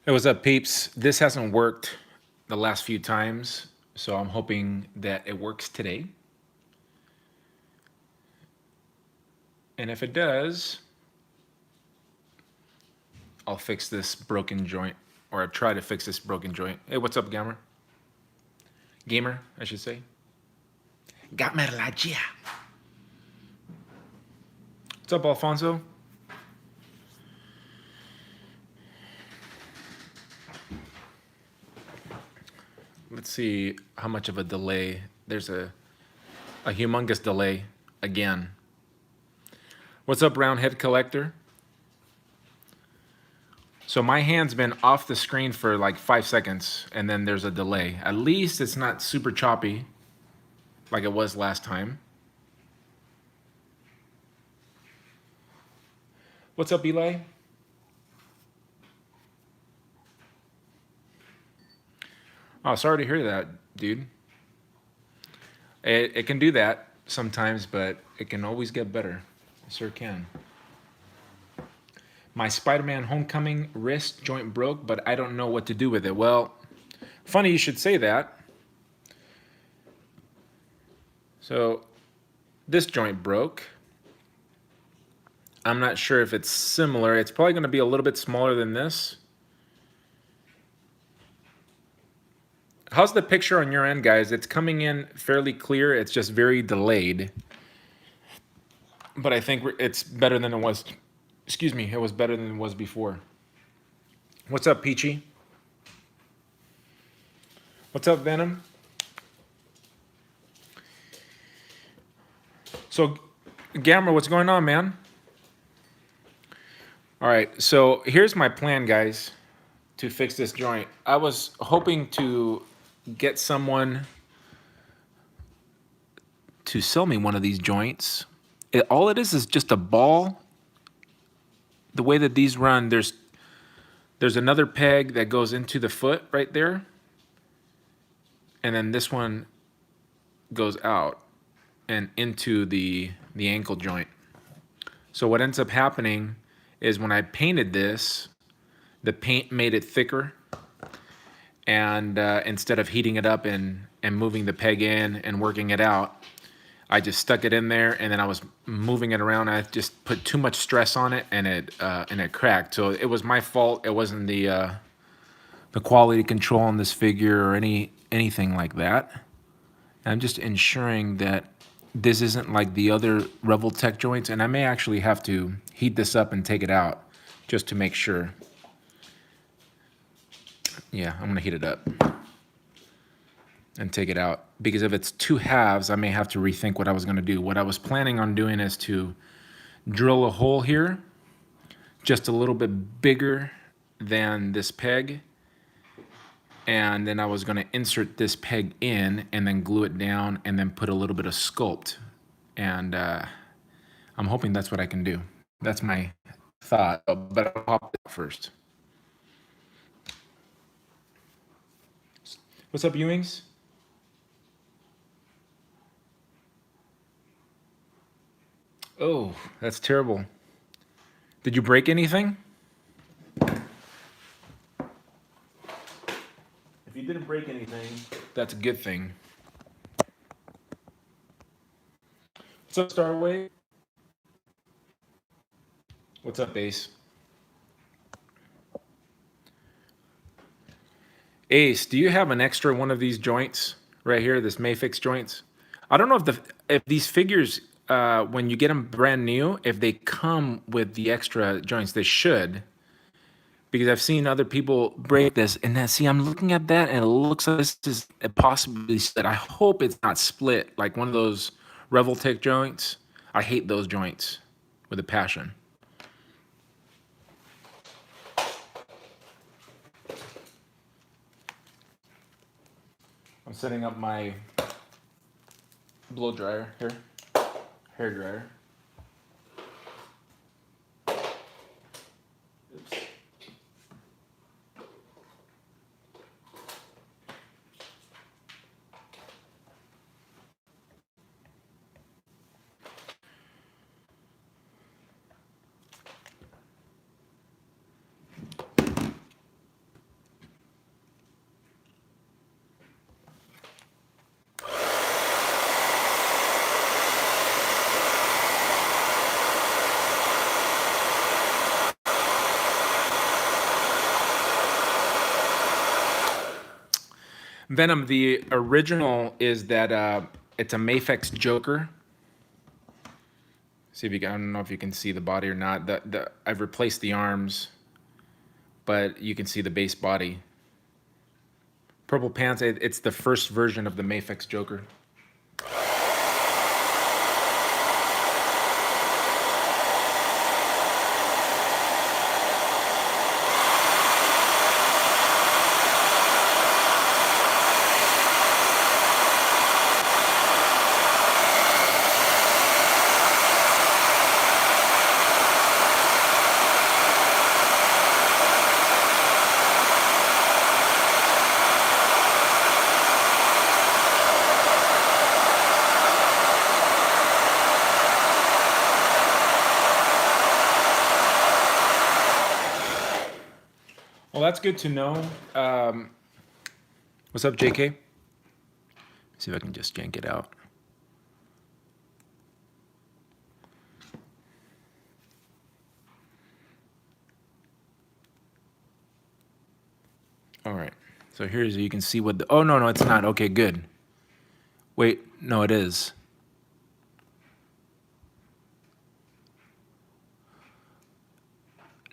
Hey, what's up, peeps? This hasn't worked the last few times, so I'm hoping that it works today. And if it does, I'll fix this broken joint, or I'll try to fix this broken joint. Hey, what's up, gamer? Gamer, I should say. Gamerlagia. What's up, Alfonso? Let's see how much of a delay. There's a humongous delay again. What's up, Roundhead Collector? So my hand's been off the screen for like 5 seconds, and then there's a delay. At least it's not super choppy like it was last time. What's up, Eli? Oh, sorry to hear that, dude. It can do that sometimes, but it can always get better. It sure can. My Spider-Man Homecoming wrist joint broke, but I don't know what to do with it. Well, funny you should say that. So this joint broke. I'm not sure if it's similar. It's probably going to be a little bit smaller than this. How's the picture on your end, guys? It's coming in fairly clear. It's just very delayed. But I think it's better than it was. Excuse me, it was better than it was before. What's up, Peachy? What's up, Venom? So, Gamma, what's going on, man? All right, so here's my plan, guys, to fix this joint. I was hoping to get someone to sell me one of these joints. All it is just a ball. The way that these run, there's another peg that goes into the foot right there, and then this one goes out and into the ankle joint. So what ends up happening is when I painted this, the paint made it thicker, and instead of heating it up and moving the peg in and working it out, I just stuck it in there, and then I was moving it around. I just put too much stress on it, and it cracked. So it was my fault. It wasn't the quality control on this figure or anything like that. I'm just ensuring that this isn't like the other Revoltech joints, and I may actually have to heat this up and take it out just to make sure. Yeah, I'm gonna heat it up and take it out, because if it's two halves, I may have to rethink what I was gonna do. What I was planning on doing is to drill a hole here, just a little bit bigger than this peg, and then I was gonna insert this peg in and then glue it down and then put a little bit of sculpt. And I'm hoping that's what I can do. That's my thought, but I'll pop it first. What's up, Ewings? Oh, that's terrible. Did you break anything? If you didn't break anything, that's a good thing. What's up, Starway? What's up, Ace? Ace, do you have an extra one of these joints right here, this Mafex joints? I don't know if these figures, when you get them brand new, if they come with the extra joints. They should, because I've seen other people break this, and then see, I'm looking at that, and it looks like this is possibly split. I hope it's not split, like one of those Revoltech joints. I hate those joints with a passion. I'm setting up my blow dryer here, hair dryer. Oops. Venom, the original is that it's a Mafex Joker. See if you can, I don't know if you can see the body or not. I've replaced the arms, but you can see the base body. Purple pants, it's the first version of the Mafex Joker. Well, that's good to know. What's up, JK? See if I can just yank it out. All right. So here's, you can see what the, oh, no, it's not. Okay, good. Wait, no, it is.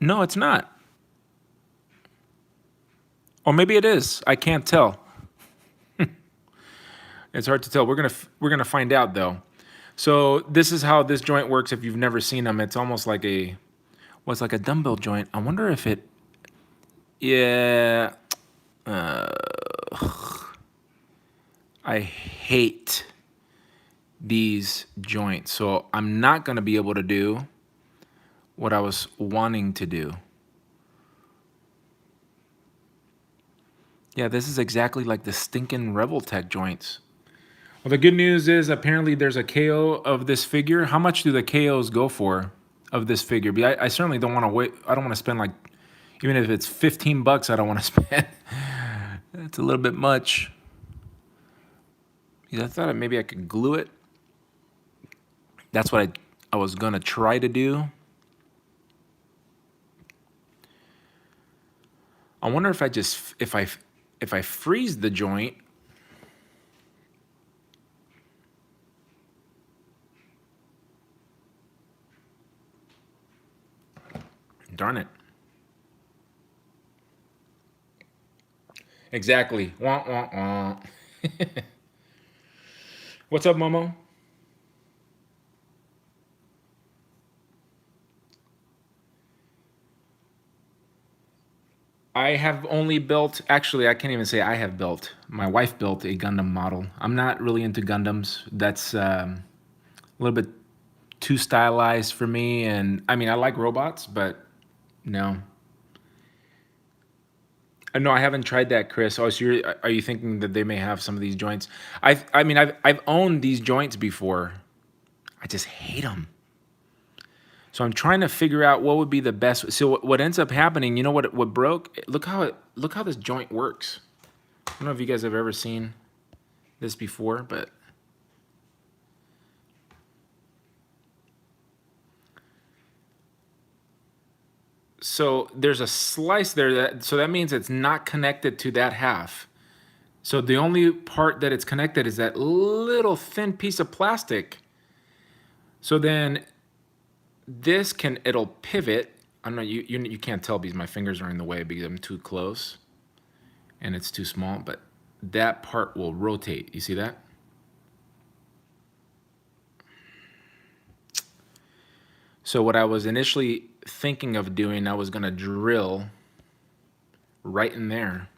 No, it's not. Or maybe it is. I can't tell. It's hard to tell. We're gonna find out though. So this is how this joint works. If you've never seen them, it's almost like a, what's like a dumbbell joint. I wonder if it, yeah. I hate these joints, so I'm not gonna be able to do what I was wanting to do. Yeah, this is exactly like the stinking Rebel Tech joints. Well, the good news is apparently there's a KO of this figure. How much do the KOs go for of this figure? I certainly don't want to wait. I don't want to spend like, even if it's 15 bucks, I don't want to spend. That's a little bit much. I thought maybe I could glue it. That's what I was gonna try to do. I wonder if I just, if I freeze the joint, darn it. Exactly. Wah, wah, wah. What's up, Momo? I have only built, actually, I can't even say I have built. My wife built a Gundam model. I'm not really into Gundams. That's a little bit too stylized for me. And I mean, I like robots, but no. No, I haven't tried that, Chris. Oh, so are you thinking that they may have some of these joints? I mean, I've owned these joints before. I just hate them. So I'm trying to figure out what would be the best. So what ends up happening, you know what broke? Look how this joint works. I don't know if you guys have ever seen this before, but so there's a slice there so that means it's not connected to that half. So the only part that it's connected is that little thin piece of plastic. So then this it'll pivot. I don't know, you can't tell because my fingers are in the way because I'm too close and it's too small, but that part will rotate. You see that? So what I was initially thinking of doing, I was gonna drill right in there.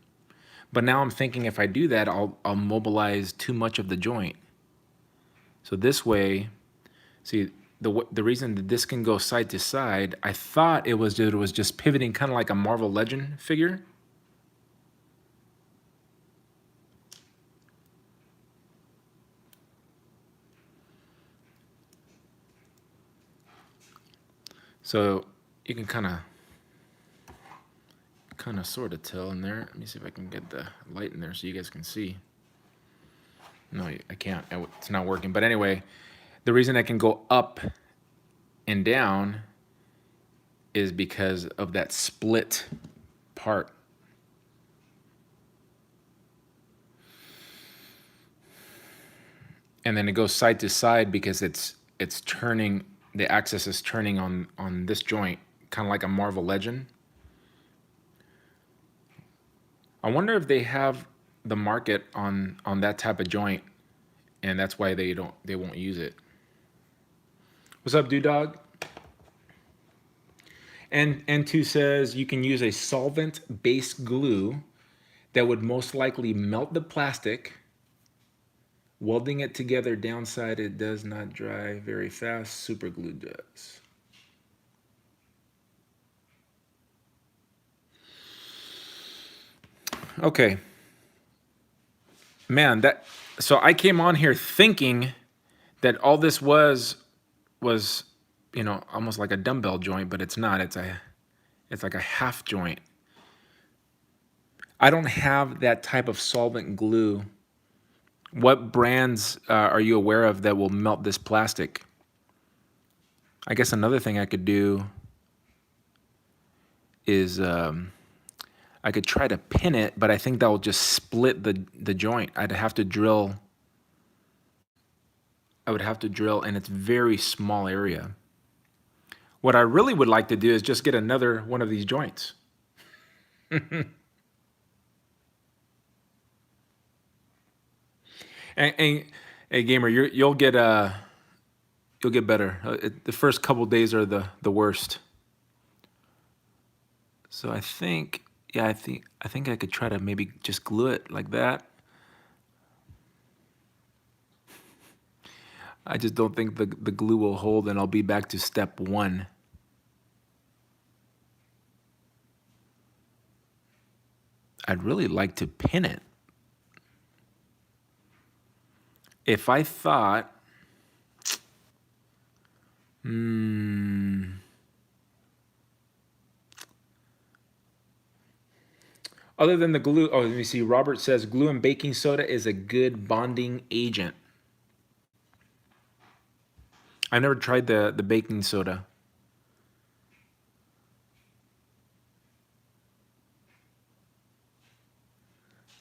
But now I'm thinking if I do that, I'll mobilize too much of the joint. So this way, see, the reason that this can go side to side, I thought it was just pivoting kind of like a Marvel Legend figure. So you can kind of sort of tell in there. Let me see if I can get the light in there so you guys can see. No, I can't. It's not working. But anyway, the reason I can go up and down is because of that split part. and then it goes side to side because it's turning, the axis is turning on this joint, kind of like a Marvel Legend. I wonder if they have the market on that type of joint, and that's why they won't use it. What's up, Dude Dog? And N2 says you can use a solvent-based glue that would most likely melt the plastic. Welding it together downside, it does not dry very fast. Super glue does. Okay. Man, so I came on here thinking that all this was, you know, almost like a dumbbell joint, but it's not. It's like a half joint. I don't have that type of solvent glue. What brands are you aware of that will melt this plastic? I guess another thing I could do is I could try to pin it, but I think that will just split the joint. I would have to drill in its very small area. What I really would like to do is just get another one of these joints. And hey, gamer, you'll get better. The first couple days are the worst. So I think, yeah, I think I could try to maybe just glue it like that. I just don't think the glue will hold, and I'll be back to step one. I'd really like to pin it. If I thought, other than the glue, oh, let me see. Robert says glue and baking soda is a good bonding agent. I never tried the baking soda.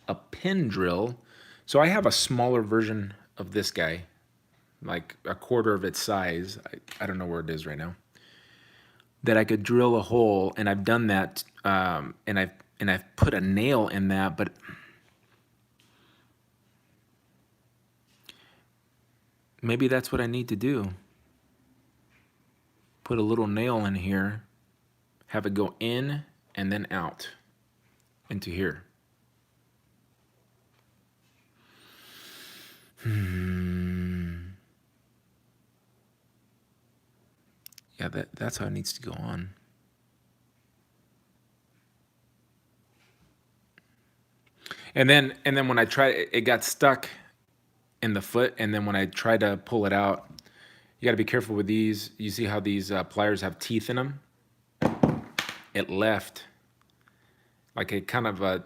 A pin drill. So I have a smaller version of this guy, like a quarter of its size. I don't know where it is right now. That I could drill a hole, and I've done that, and I've put a nail in that, but maybe that's what I need to do. Put a little nail in here, have it go in and then out into here. Yeah, that's how it needs to go on. And then when I tried, it got stuck in the foot, and then when I tried to pull it out, you got to be careful with these. You see how these pliers have teeth in them? It left, like it kind of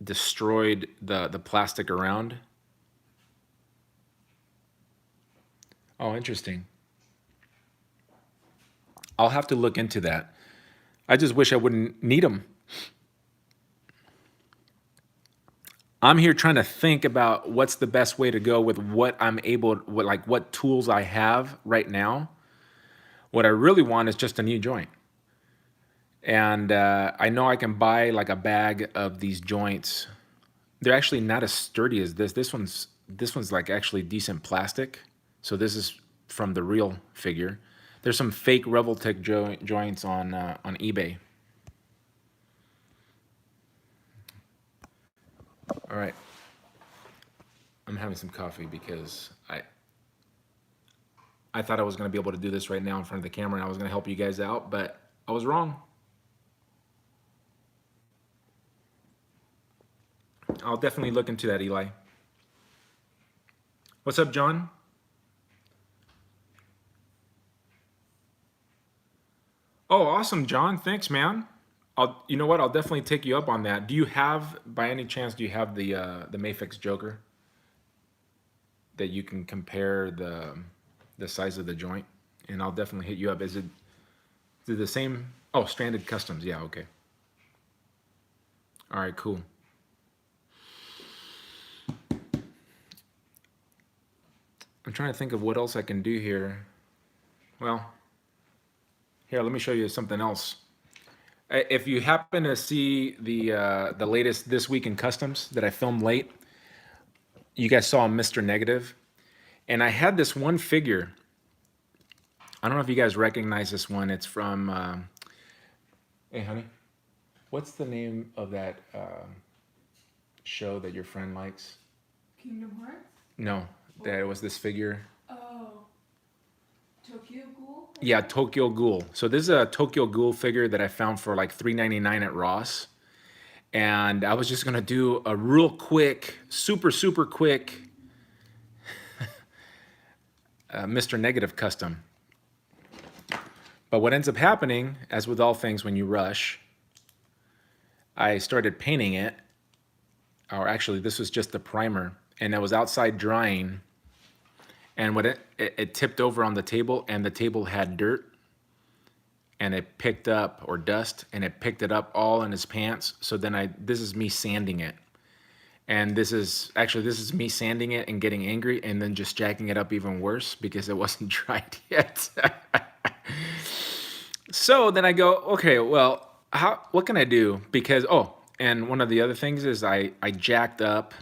destroyed the plastic around. Oh, interesting. I'll have to look into that. I just wish I wouldn't need them. I'm here trying to think about what's the best way to go with what I'm able, what tools I have right now. What I really want is just a new joint. And I know I can buy like a bag of these joints. They're actually not as sturdy as this. This one's like actually decent plastic. So this is from the real figure. There's some fake Revoltech joints on eBay. All right. I'm having some coffee because I thought I was going to be able to do this right now in front of the camera, and I was going to help you guys out, but I was wrong. I'll definitely look into that, Eli. What's up, John? Oh, awesome, John. Thanks, man. You know what? I'll definitely take you up on that. Do you have, by any chance, do you have the Mafex Joker that you can compare the size of the joint? And I'll definitely hit you up. Is it the same? Oh, Stranded Customs. Yeah, okay. All right, cool. I'm trying to think of what else I can do here. Well, here, let me show you something else. If you happen to see the latest This Week in Customs that I filmed late, you guys saw Mr. Negative. And I had this one figure. I don't know if you guys recognize this one. It's from, hey honey, what's the name of that show that your friend likes? Kingdom Hearts? No, that was this figure. Oh. Tokyo Ghoul? Yeah, Tokyo Ghoul. So this is a Tokyo Ghoul figure that I found for like $3.99 at Ross. And I was just gonna do a real quick, super quick Mr. Negative custom. But what ends up happening, as with all things when you rush, I started painting it, or actually this was just the primer, and it was outside drying, and what it tipped over on the table, and the table had dirt, and it picked up, or dust, and it picked it up all in his pants. So then this is me sanding it. And this is me sanding it and getting angry and then just jacking it up even worse because it wasn't dried yet. So then I go, okay, well, what can I do? Because, and one of the other things is I jacked up,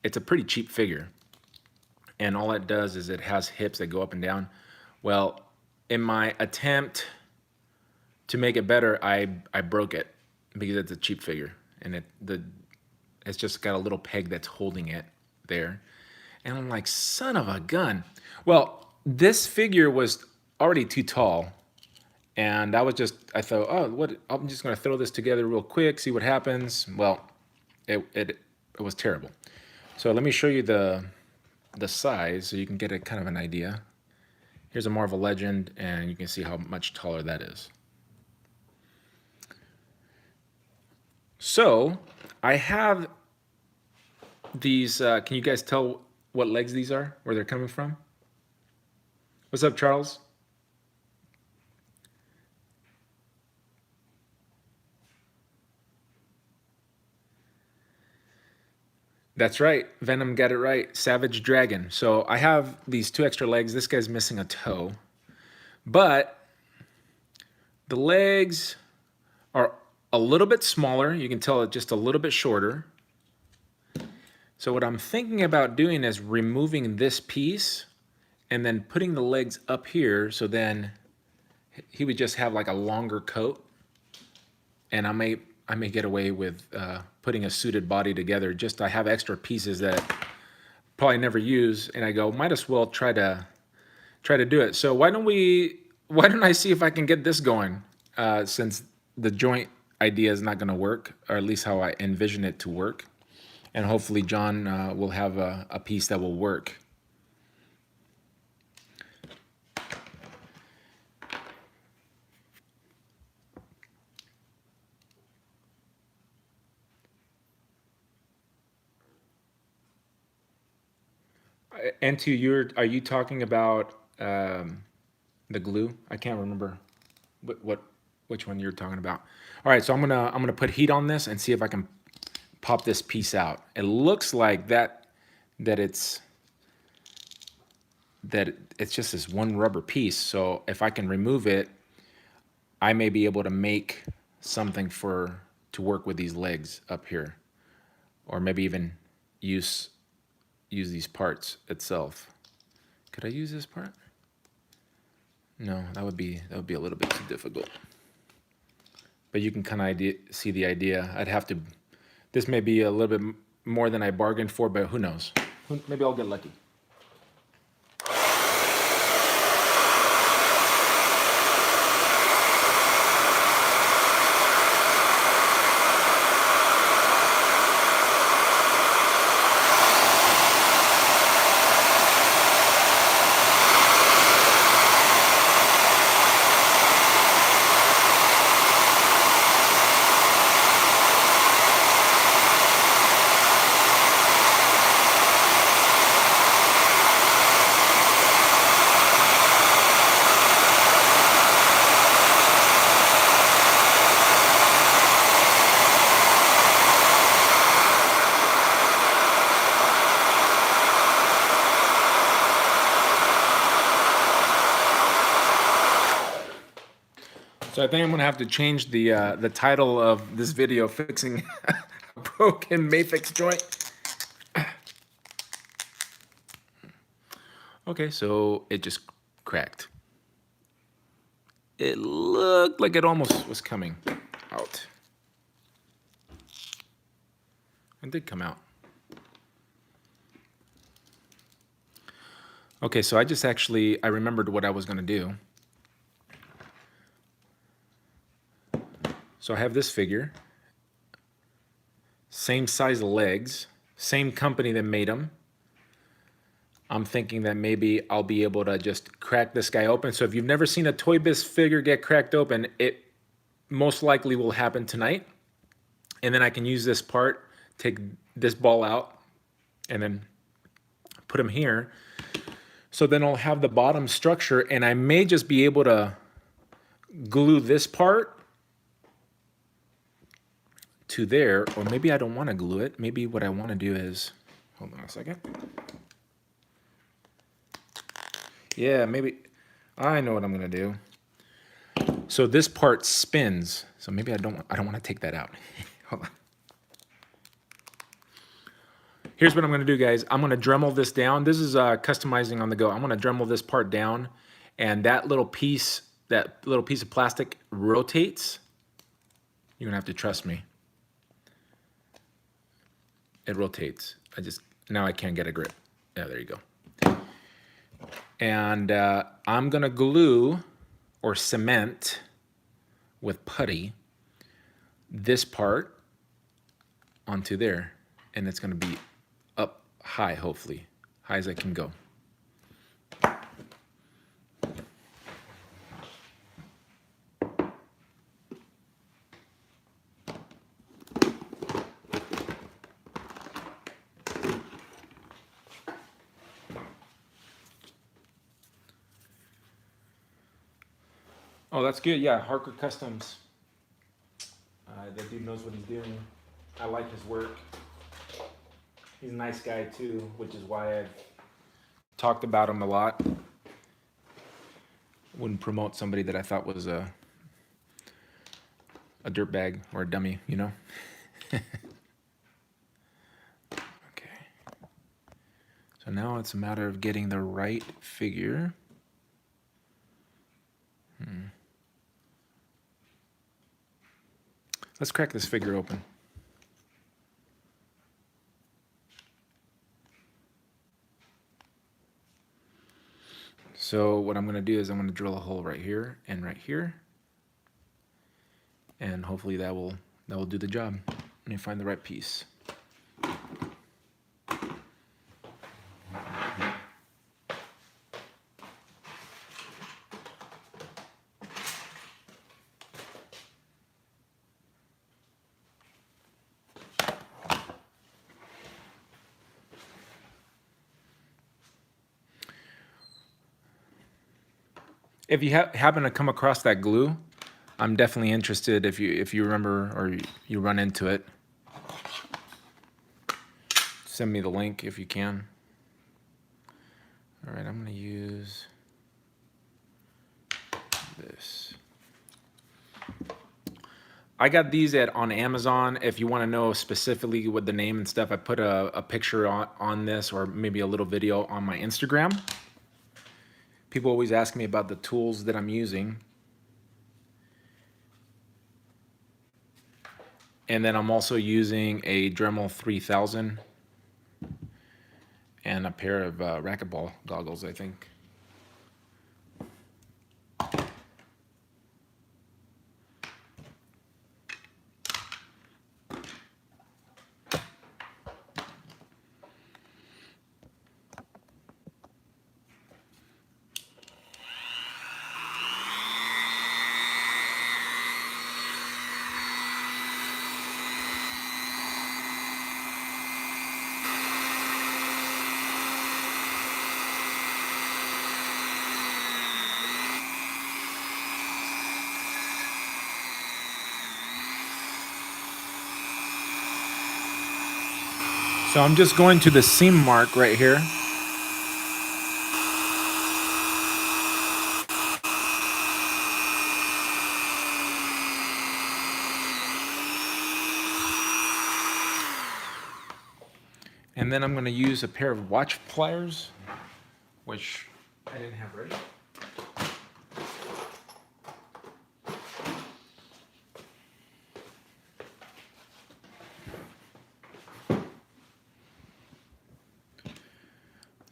it's a pretty cheap figure. And all it does is it has hips that go up and down. Well, in my attempt to make it better, I broke it because it's a cheap figure. And it's just got a little peg that's holding it there. And I'm like, son of a gun. Well, this figure was already too tall. And I thought, I'm just gonna throw this together real quick, see what happens. Well, it was terrible. So let me show you the size so you can get a kind of an idea. Here's a Marvel Legend, and you can see how much taller that is. So I have these, can you guys tell what legs these are, where they're coming from? What's up, Charles? That's right, Venom got it right, Savage Dragon. So I have these 2 extra legs. This guy's missing a toe, but the legs are a little bit smaller. You can tell it's just a little bit shorter. So what I'm thinking about doing is removing this piece and then putting the legs up here, so then he would just have like a longer coat, and I may get away with putting a suited body together. Just I have extra pieces that probably never use, and I go, might as well try to do it. So why don't I see if I can get this going, since the joint idea is not going to work, or at least how I envision it to work, and hopefully John will have a piece that will work. And are you talking about the glue? I can't remember which one you're talking about. All right, so I'm gonna put heat on this and see if I can pop this piece out. It looks like that it's just this one rubber piece. So if I can remove it, I may be able to make something to work with these legs up here, or maybe even use these parts itself. Could I use this part? No, that would be a little bit too difficult. But you can kind of see the idea. This may be a little bit more than I bargained for, but who knows? Maybe I'll get lucky. So I think I'm gonna have to change the title of this video, fixing a broken Mafex joint. Okay, so it just cracked. It looked like it almost was coming out. It did come out. Okay, so I remembered what I was gonna do. So I have this figure, same size legs, same company that made them. I'm thinking that maybe I'll be able to just crack this guy open. So if you've never seen a Toy Biz figure get cracked open, it most likely will happen tonight. And then I can use this part, take this ball out, and then put him here. So then I'll have the bottom structure, and I may just be able to glue this part to there, or maybe I don't want to glue it. Maybe what I want to do is, hold on a second. Yeah, maybe I know what I'm gonna do. So this part spins. So maybe I don't want to take that out. Hold on. Here's what I'm gonna do, guys. I'm gonna Dremel this down. This is customizing on the go. I'm gonna Dremel this part down, and that little piece of plastic rotates. You're gonna have to trust me. It rotates. Now I can't get a grip. Yeah, there you go. And I'm gonna glue or cement with putty this part onto there, and it's gonna be up high, hopefully, high as I can go. Oh, that's good. Yeah, Harker Customs. That dude knows what he's doing. I like his work. He's a nice guy too, which is why I've talked about him a lot. Wouldn't promote somebody that I thought was a dirtbag or a dummy, you know? Okay. So now it's a matter of getting the right figure. Let's crack this figure open. So what I'm going to do is I'm going to drill a hole right here, and hopefully that will do the job. Let me find the right piece. If you happen to come across that glue, I'm definitely interested if you remember or you run into it. Send me the link if you can. All right, I'm gonna use this. I got these on Amazon. If you want to know specifically what the name and stuff, I put a picture on this, or maybe a little video on my Instagram. People always ask me about the tools that I'm using. And then I'm also using a Dremel 3000 and a pair of racquetball goggles, I think. So I'm just going to the seam mark right here. And then I'm going to use a pair of watch pliers, which I didn't have ready.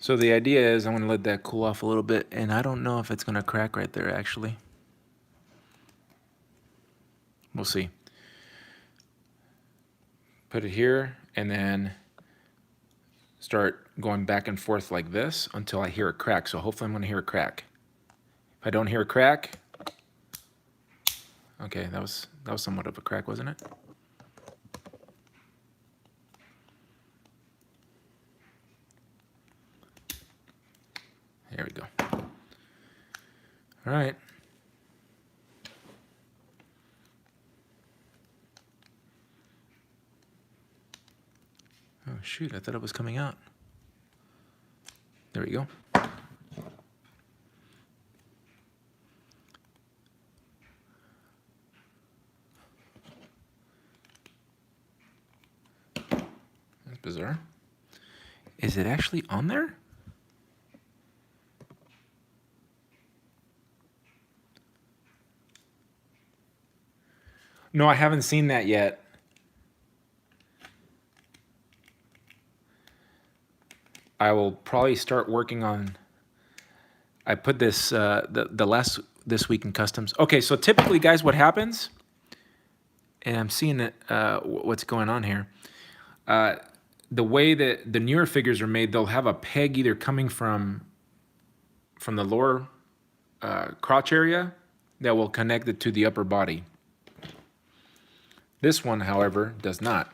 So the idea is I'm going to let that cool off a little bit, and I don't know if it's going to crack right there, actually. We'll see. Put it here, and then start going back and forth like this until I hear a crack. So hopefully I'm going to hear a crack. If I don't hear a crack, okay, that was somewhat of a crack, wasn't it? There we go. All right. Oh shoot, I thought it was coming out. There we go. That's bizarre. Is it actually on there? No, I haven't seen that yet. I will probably start working on. I put this this week in customs. Okay, so typically, guys, what happens? And I'm seeing it. What's going on here? The way that the newer figures are made, they'll have a peg either coming from the lower crotch area that will connect it to the upper body. This one, however, does not.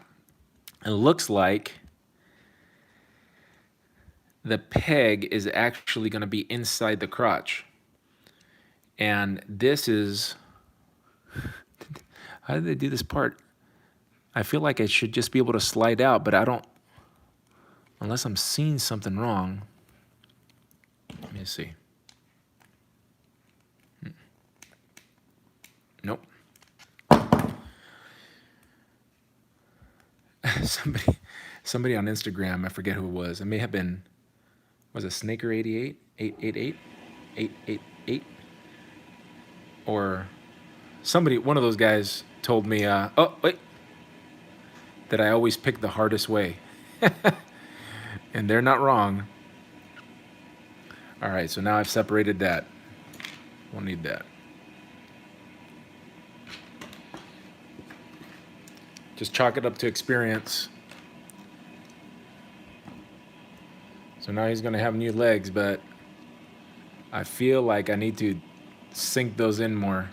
It looks like the peg is actually going to be inside the crotch. And this is... How did they do this part? I feel like it should just be able to slide out, but I don't... Unless I'm seeing something wrong. Let me see. Nope. Somebody on Instagram, I forget who it was. It may have been, was it Snaker88? 888? 888? Or somebody, one of those guys told me, oh, wait, that I always pick the hardest way. And they're not wrong. All right, so now I've separated that. We'll need that. Just chalk it up to experience. So now he's gonna have new legs, but I feel like I need to sink those in more.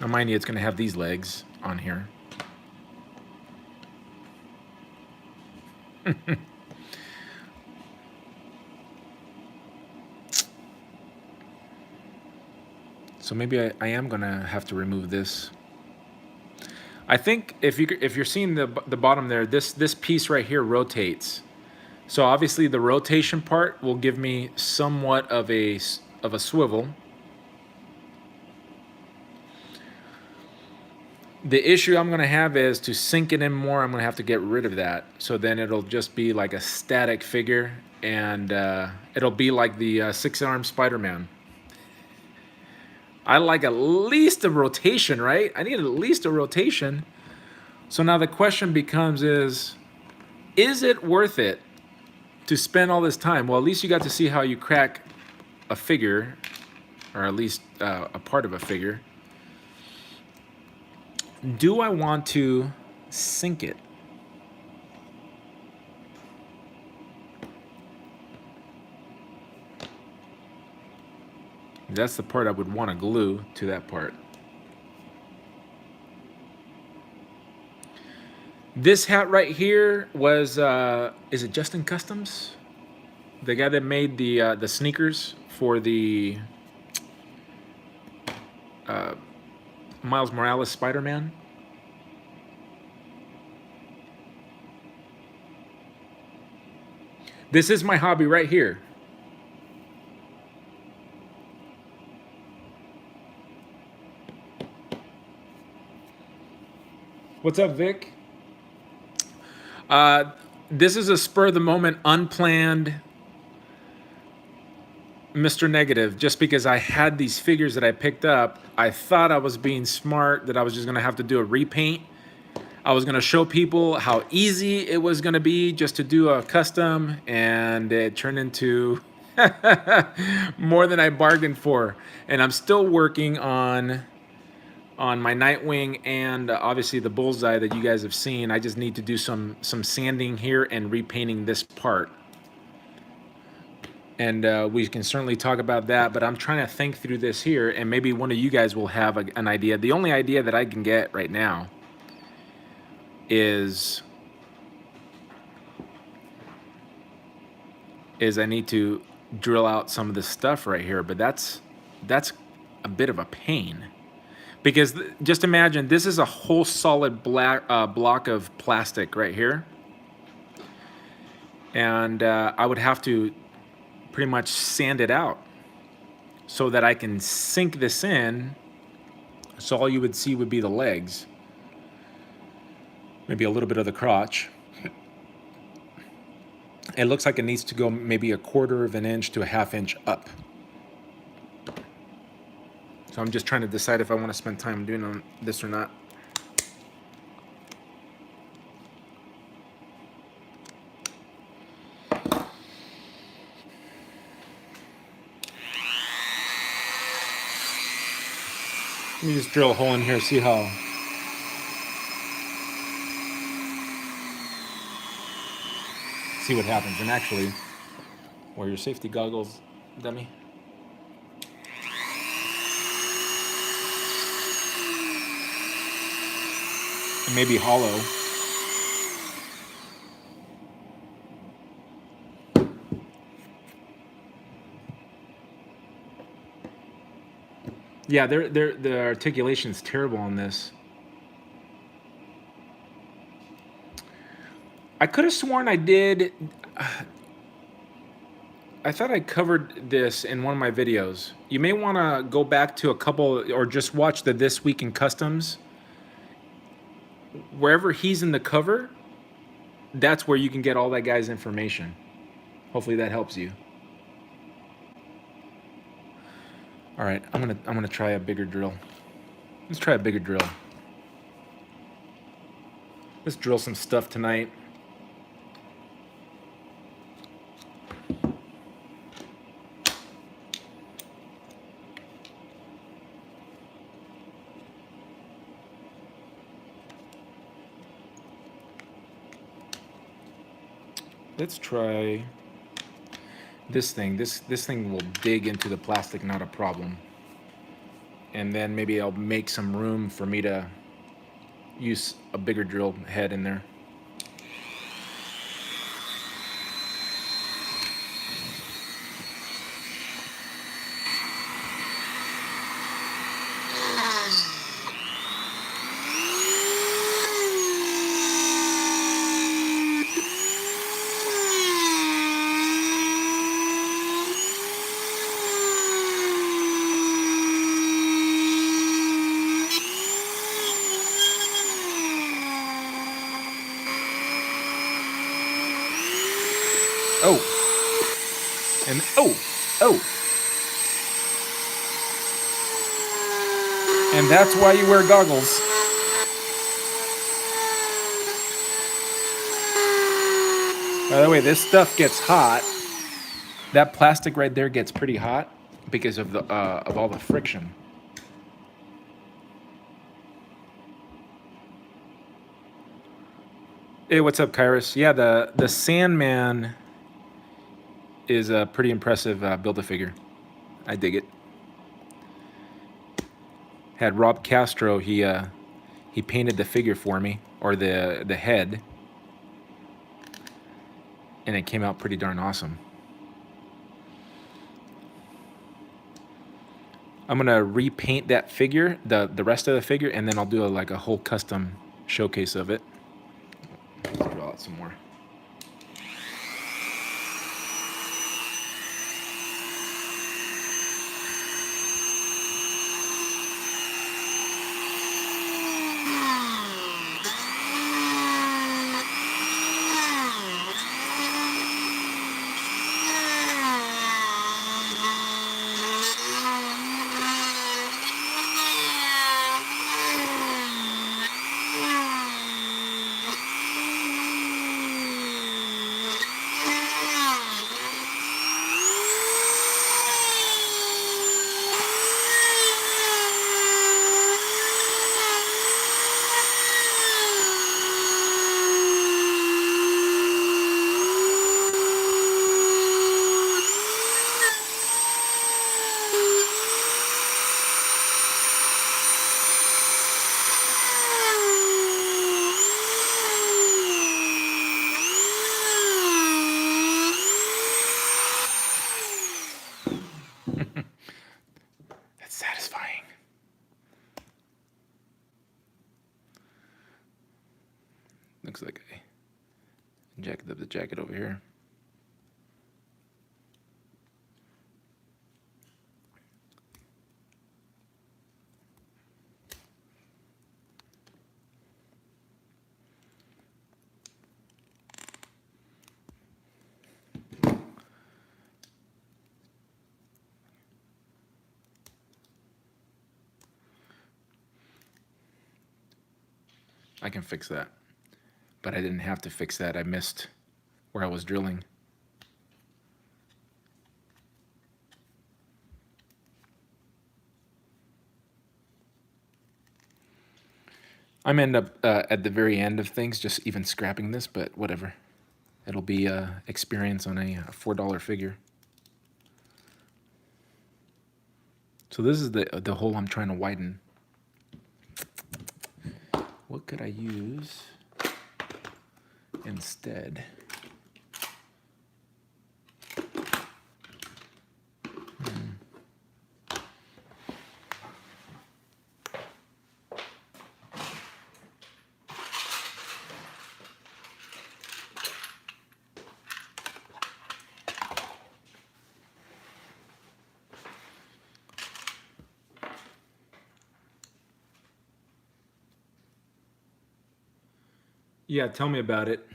Now mind you, it's gonna have these legs on here. So maybe I am gonna have to remove this. I think if you're seeing the bottom there, this piece right here rotates. So obviously the rotation part will give me somewhat of a swivel. The issue I'm gonna have is to sink it in more. I'm gonna have to get rid of that. So then it'll just be like a static figure, and it'll be like the 6-armed Spider-Man. I like at least a rotation, right? I need at least a rotation. So now the question becomes is it worth it to spend all this time? Well, at least you got to see how you crack a figure, or at least a part of a figure. Do I want to sink it? That's the part I would want to glue to that part. This hat right here was, is it Justin Customs? The guy that made the sneakers for the Miles Morales Spider-Man. This is my hobby right here. What's up, Vic? This is a spur of the moment, unplanned Mr. Negative. Just because I had these figures that I picked up, I thought I was being smart, that I was just gonna have to do a repaint. I was gonna show people how easy it was gonna be just to do a custom, and it turned into more than I bargained for. And I'm still working on my Nightwing and obviously the bullseye that you guys have seen. I just need to do some sanding here and repainting this part. And we can certainly talk about that, but I'm trying to think through this here, and maybe one of you guys will have an idea. The only idea that I can get right now is I need to drill out some of this stuff right here, but that's a bit of a pain. Because just imagine, this is a whole solid black block of plastic right here. And I would have to pretty much sand it out so that I can sink this in. So all you would see would be the legs. Maybe a little bit of the crotch. It looks like it needs to go maybe 1/4 of an inch to a 1/2 inch up. So I'm just trying to decide if I want to spend time doing this or not. Let me just drill a hole in here, see what happens. And actually, wear your safety goggles, dummy. It may be hollow. Yeah, the articulation's terrible on this. I could have sworn I did. I thought I covered this in one of my videos. You may want to go back to a couple, or just watch the This Week in Customs. Wherever he's in the cover, that's where you can get all that guy's information. Hopefully that helps you. All right, I'm gonna try a bigger drill. Let's try a bigger drill. Let's drill some stuff tonight. Let's try this thing. This thing will dig into the plastic, not a problem. And then maybe I'll make some room for me to use a bigger drill head in there. Oh. And oh. And that's why you wear goggles. By the way, this stuff gets hot. That plastic right there gets pretty hot because of the of all the friction. Hey, what's up, Kairos? Yeah, the Sandman is a pretty impressive Build-A-Figure. I dig it. Had Rob Castro, he painted the figure for me, or the head, and it came out pretty darn awesome. I'm gonna repaint that figure, the rest of the figure, and then I'll do like a whole custom showcase of it. Let's draw out some more. looks like I jacked up the jacket over here. I can fix that, but I didn't have to fix that. I missed where I was drilling. I'm end up at the very end of things, just even scrapping this, but whatever. It'll be experience on a $4 figure. So this is the hole I'm trying to widen. What could I use instead? Yeah, tell me about it.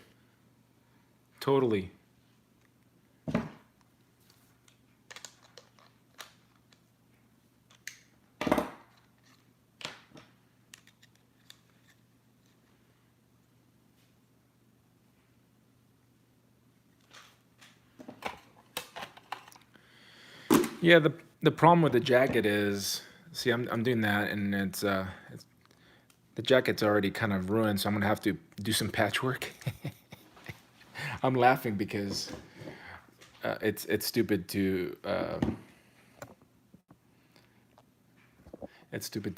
Totally. Yeah, the problem with the jacket is, see, I'm doing that, and it's the jacket's already kind of ruined, so I'm gonna have to do some patchwork. I'm laughing because it's stupid to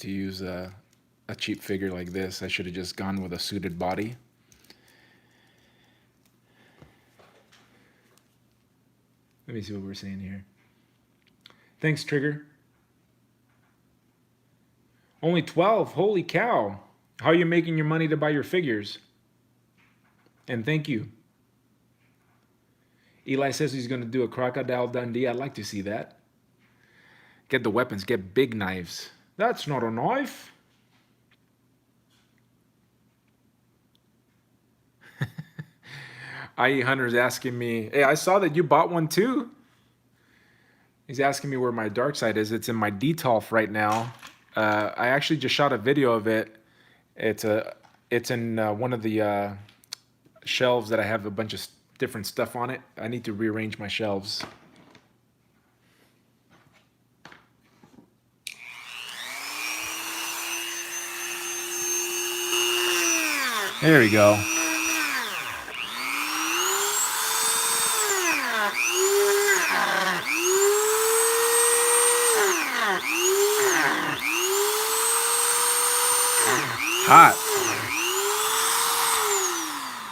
use a cheap figure like this. I should have just gone with a suited body. Let me see what we're saying here. Thanks, Trigger. Only 12. Holy cow. How are you making your money to buy your figures? And thank you. Eli says he's going to do a Crocodile Dundee. I'd like to see that. Get the weapons. Get big knives. That's not a knife. IE Hunter's asking me, hey, I saw that you bought one too. He's asking me where my dark side is. It's in my Detolf right now. I actually just shot a video of it. It's in one of the shelves that I have a bunch of different stuff on it. I need to rearrange my shelves. There we go. Hot.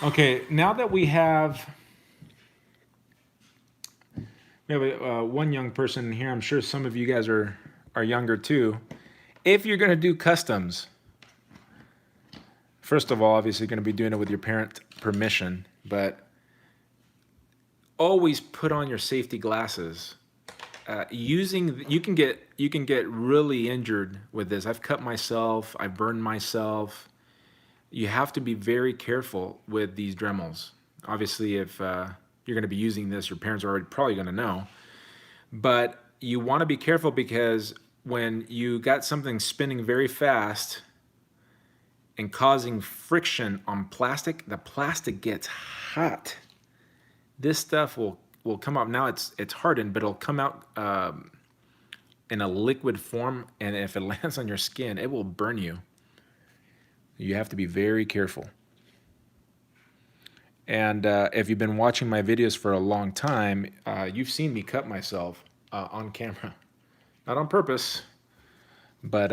Okay, now that we have one young person here, I'm sure some of you guys are younger too. If you're going to do customs, first of all, obviously you're going to be doing it with your parent permission, but always put on your safety glasses. You can get really injured with this. I've cut myself, I burned myself. You have to be very careful with these Dremels. Obviously, if you're going to be using this, your parents are already probably going to know. But you want to be careful because when you got something spinning very fast and causing friction on plastic, the plastic gets hot. This stuff will come out. Now it's hardened, but it'll come out in a liquid form, and if it lands on your skin, it will burn you. You have to be very careful. And if you've been watching my videos for a long time, you've seen me cut myself on camera. Not on purpose, but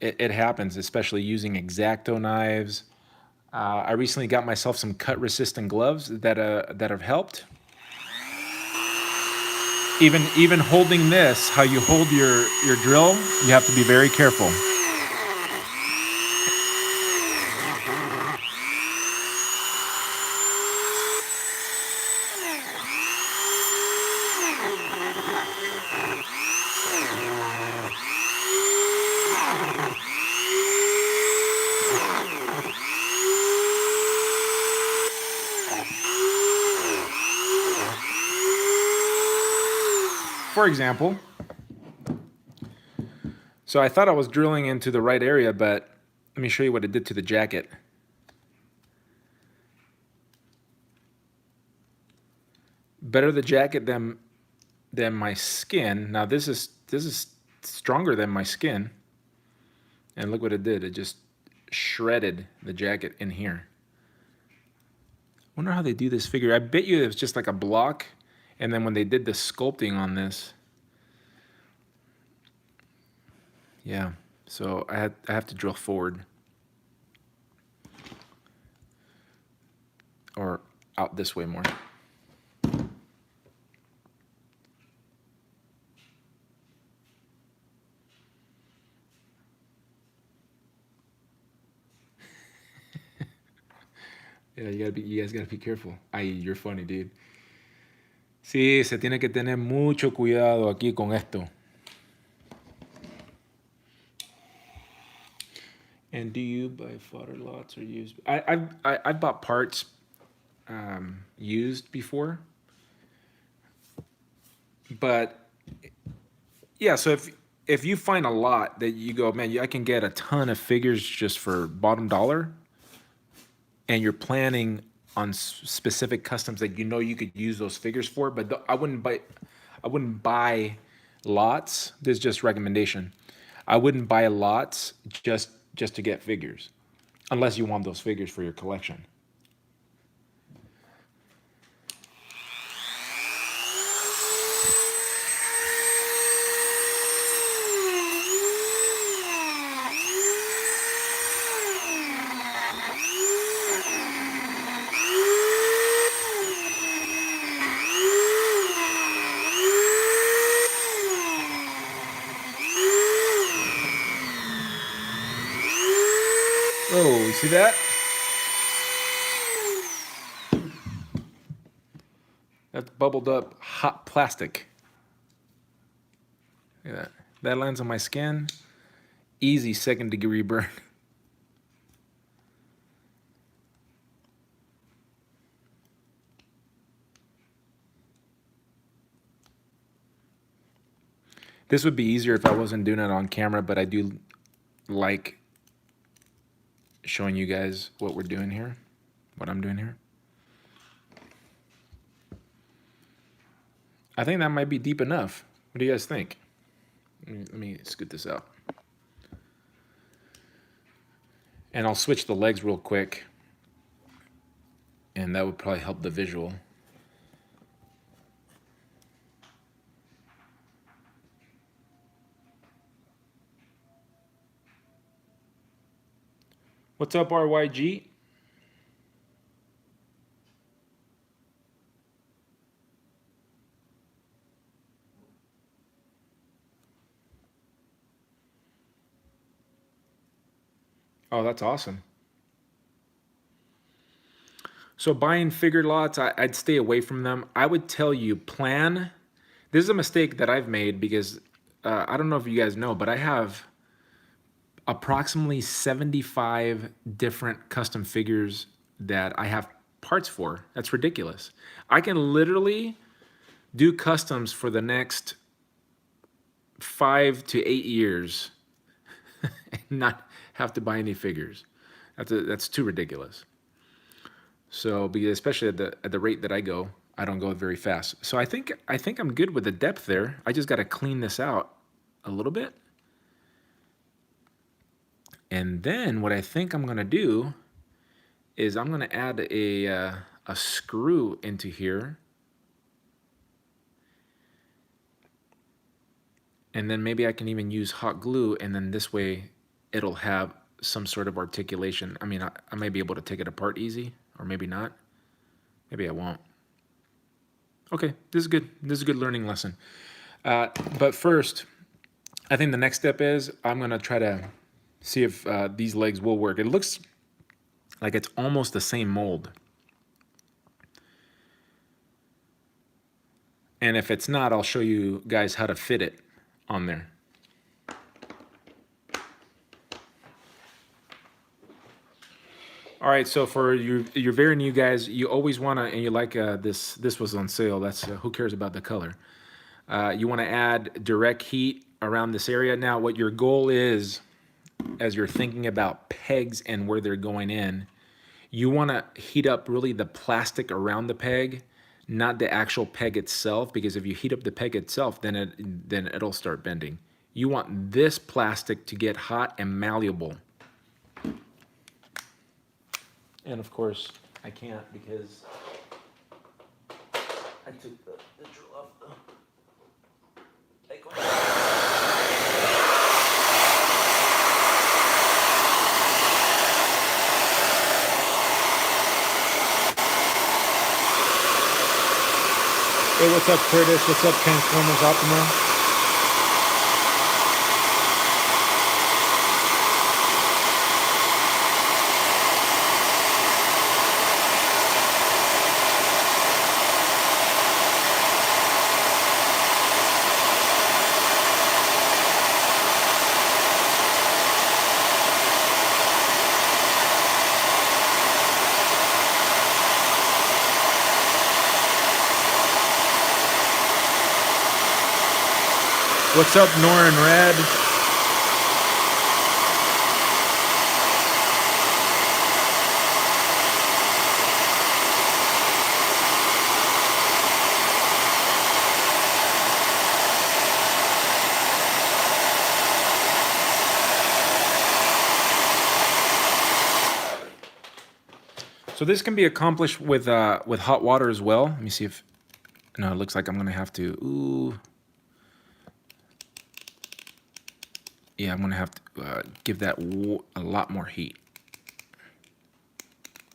it happens, especially using X-Acto knives. I recently got myself some cut-resistant gloves that have helped. Even holding this, how you hold your drill, you have to be very careful. For example, so I thought I was drilling into the right area, but let me show you what it did to the jacket. Better the jacket than my skin. Now this is stronger than my skin. And look what it did. It just shredded the jacket in here. Wonder how they do this figure. I bet you it was just like a block, and then when they did the sculpting on this, yeah. So I have to drill forward or out this way more. Yeah, you guys gotta be careful. Ay, you're funny, dude. Sí, se tiene que tener mucho cuidado aquí con esto. And do you buy fodder lots or used? I've bought parts used before, but yeah. So if you find a lot that you go, man, I can get a ton of figures just for bottom dollar, and you're planning on specific customs that you know you could use those figures for, but I wouldn't buy lots. This is just recommendation. I wouldn't buy lots just to get figures, unless you want those figures for your collection. Oh, you see that? That's bubbled up hot plastic. Look at that. That lands on my skin. Easy 2nd degree burn. This would be easier if I wasn't doing it on camera, but I do like showing you guys what we're doing here, what I'm doing here. I think that might be deep enough. What do you guys think? Let me scoot this out. And I'll switch the legs real quick, and that would probably help the visual. What's up, RYG? Oh, that's awesome. So buying figure lots, I'd stay away from them. I would tell you, plan. This is a mistake that I've made because I don't know if you guys know, but I have approximately 75 different custom figures that I have parts for. That's ridiculous. I can literally do customs for the next 5 to 8 years and not have to buy any figures. That's too ridiculous. So, because especially at the rate that I go, I don't go very fast. So I think I'm good with the depth there. I just got to clean this out a little bit. And then what I think I'm gonna do is I'm gonna add a screw into here. And then maybe I can even use hot glue, and then this way it'll have some sort of articulation. I mean, I may be able to take it apart easy, or maybe not. Maybe I won't. Okay, this is good. This is a good learning lesson. But first, I think the next step is I'm gonna try to see if these legs will work. It looks like it's almost the same mold. And if it's not, I'll show you guys how to fit it on there. All right, so for your very new guys, you always want to, and you like this was on sale. That's who cares about the color. You want to add direct heat around this area. Now, what your goal is, as you're thinking about pegs and where they're going in, you want to heat up really the plastic around the peg, not the actual peg itself, because if you heat up the peg itself, then it'll start bending. You want this plastic to get hot and malleable. And of course, I can't because I took the drill off the peg. Hey, what's up, Curtis? What's up, Transformers Optimal? What's up, Norin Red? So this can be accomplished with hot water as well. Let me see if, no, it looks like I'm gonna have to, ooh. Yeah, I'm gonna have to give that a lot more heat.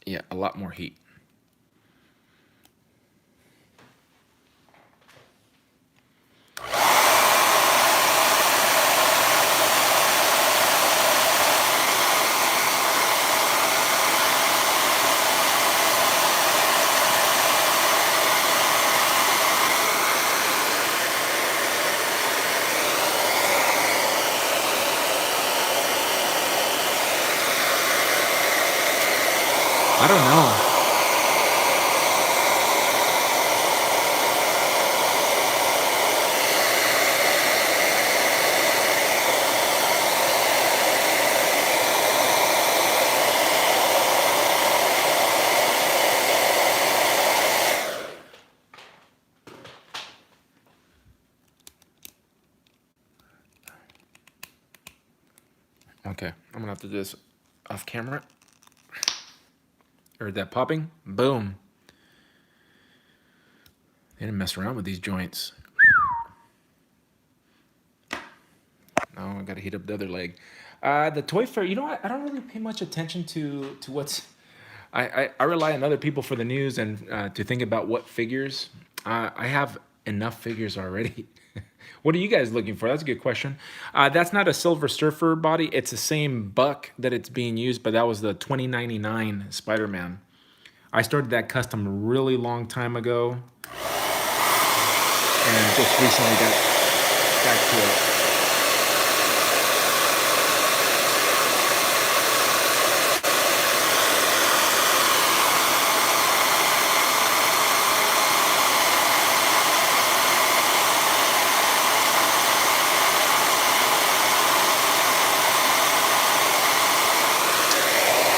Yeah, a lot more heat. I don't know. Okay, I'm gonna have to do this off camera. Heard that popping? Boom. They didn't mess around with these joints. Now I gotta heat up the other leg. The Toy Fair, you know what? I don't really pay much attention to what's... I rely on other people for the news and to think about what figures. I have enough figures already. What are you guys looking for? That's a good question. That's not a Silver Surfer body. It's the same buck that it's being used, but that was the 2099 Spider-Man. I started that custom really long time ago, and just recently got back to it.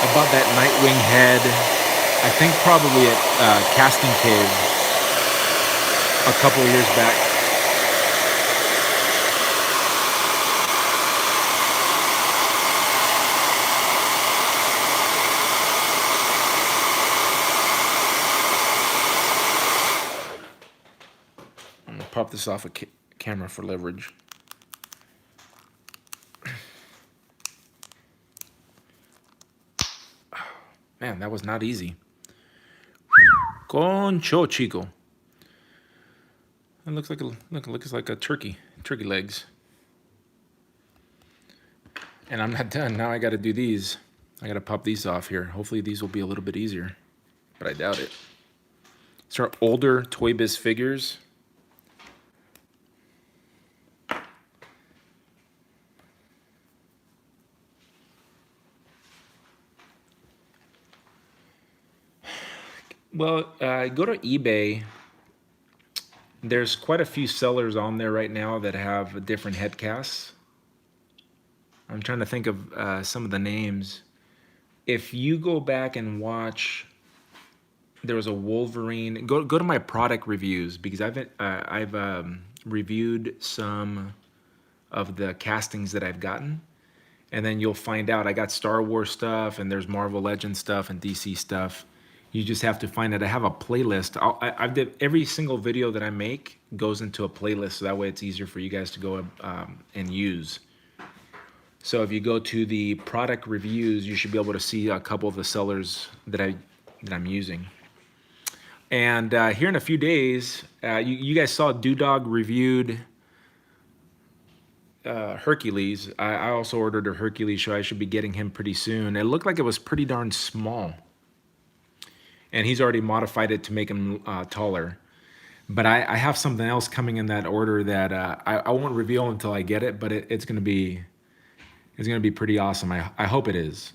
I bought that Nightwing head, I think probably at Casting Cave a couple of years back. I'm gonna pop this off a camera for leverage. Man, that was not easy. Concho chico. It looks like a turkey legs. And I'm not done. Now I got to do these. I got to pop these off here. Hopefully these will be a little bit easier, but I doubt it. These are older Toy Biz figures. Well, go to eBay. There's quite a few sellers on there right now that have different head casts. I'm trying to think of some of the names. If you go back and watch, there was a Wolverine. Go to my product reviews, because I've reviewed some of the castings that I've gotten, and then you'll find out I got Star Wars stuff, and there's Marvel Legends stuff and DC stuff. You just have to find it. I have a playlist. I've did every single video that I make goes into a playlist, so that way it's easier for you guys to go and use. So if you go to the product reviews, you should be able to see a couple of the sellers that I'm using. And here in a few days, you guys saw Doodog reviewed Hercules. I also ordered a Hercules, so I should be getting him pretty soon. It looked like it was pretty darn small, and he's already modified it to make him taller. But I have something else coming in that order that I won't reveal until I get it, but it's gonna be pretty awesome. I hope it is.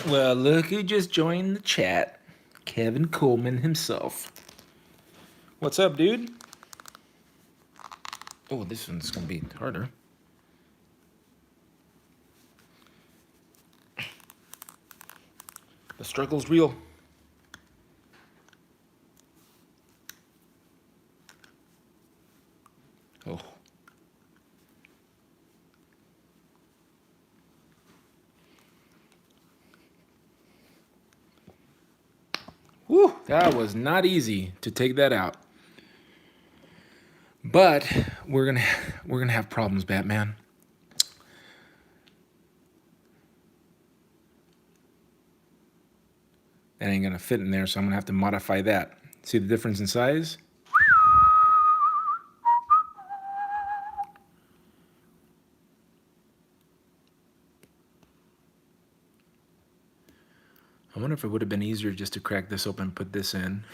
Well, look who just joined the chat. Kevin Coleman himself. What's up, dude? Oh, this one's gonna be harder. The struggle's real. Oh. Whew, that was not easy to take that out. But we're gonna have problems, Batman. That ain't gonna fit in there, so I'm gonna have to modify that. See the difference in size? I wonder if it would have been easier just to crack this open, put this in,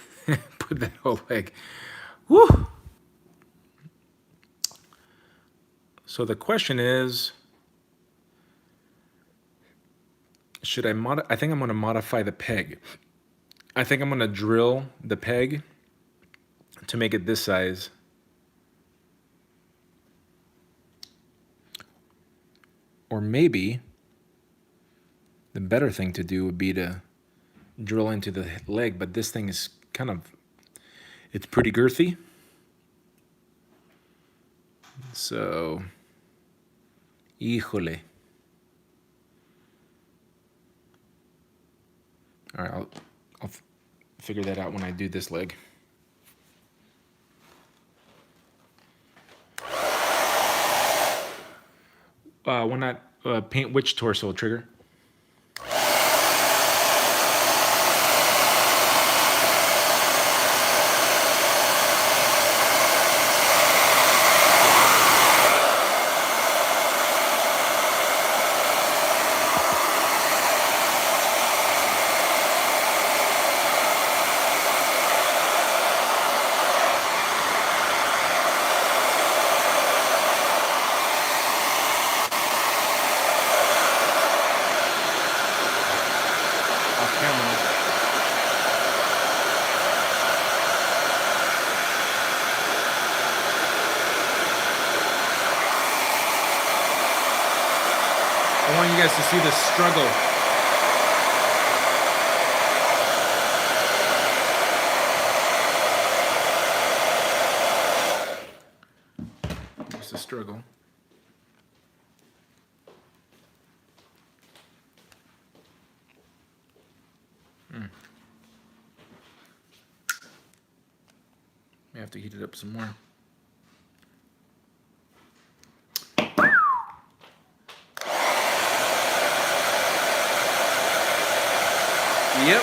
put that whole leg. Woo! So the question is, should I I think I'm going to modify the peg. I think I'm going to drill the peg to make it this size. Or maybe the better thing to do would be to drill into the leg, but this thing is kind of, it's pretty girthy. So, híjole. All right, I'll figure that out when I do this leg. When I paint which torso, Trigger? want you guys to see the struggle. It's a struggle. May have to heat it up some more. Yep.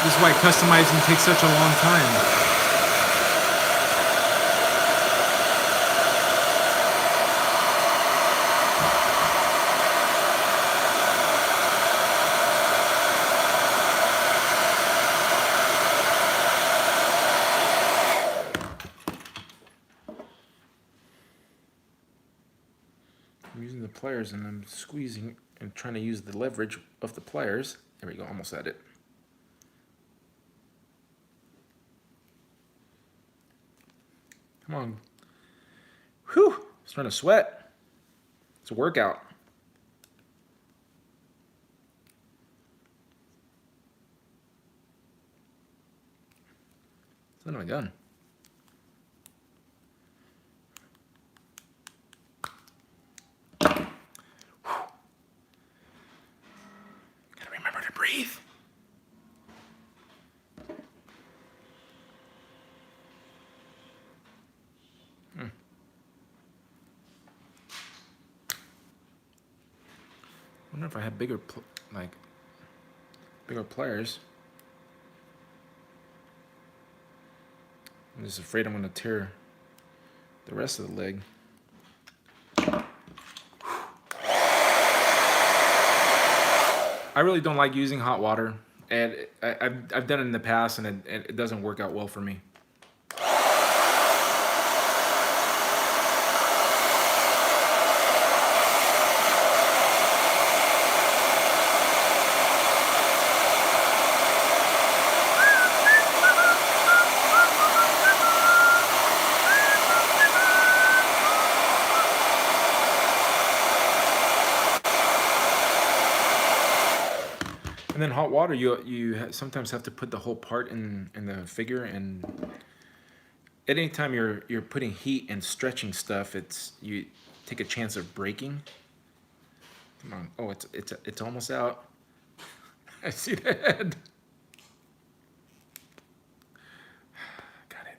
This is why customizing takes such a long time. I'm using the pliers and I'm squeezing and trying to use the leverage of the pliers. There we go, almost at it. Come on. Whew, it's starting to sweat. It's a workout. It's not my gun. Gotta remember to breathe. I wonder if I had bigger pliers. I'm just afraid I'm gonna tear the rest of the leg. I really don't like using hot water, and I've done it in the past, and it doesn't work out well for me. And then hot water, you sometimes have to put the whole part in the figure, and at any time you're putting heat and stretching stuff, you take a chance of breaking. Come on, oh, it's almost out. I see the head. Got it.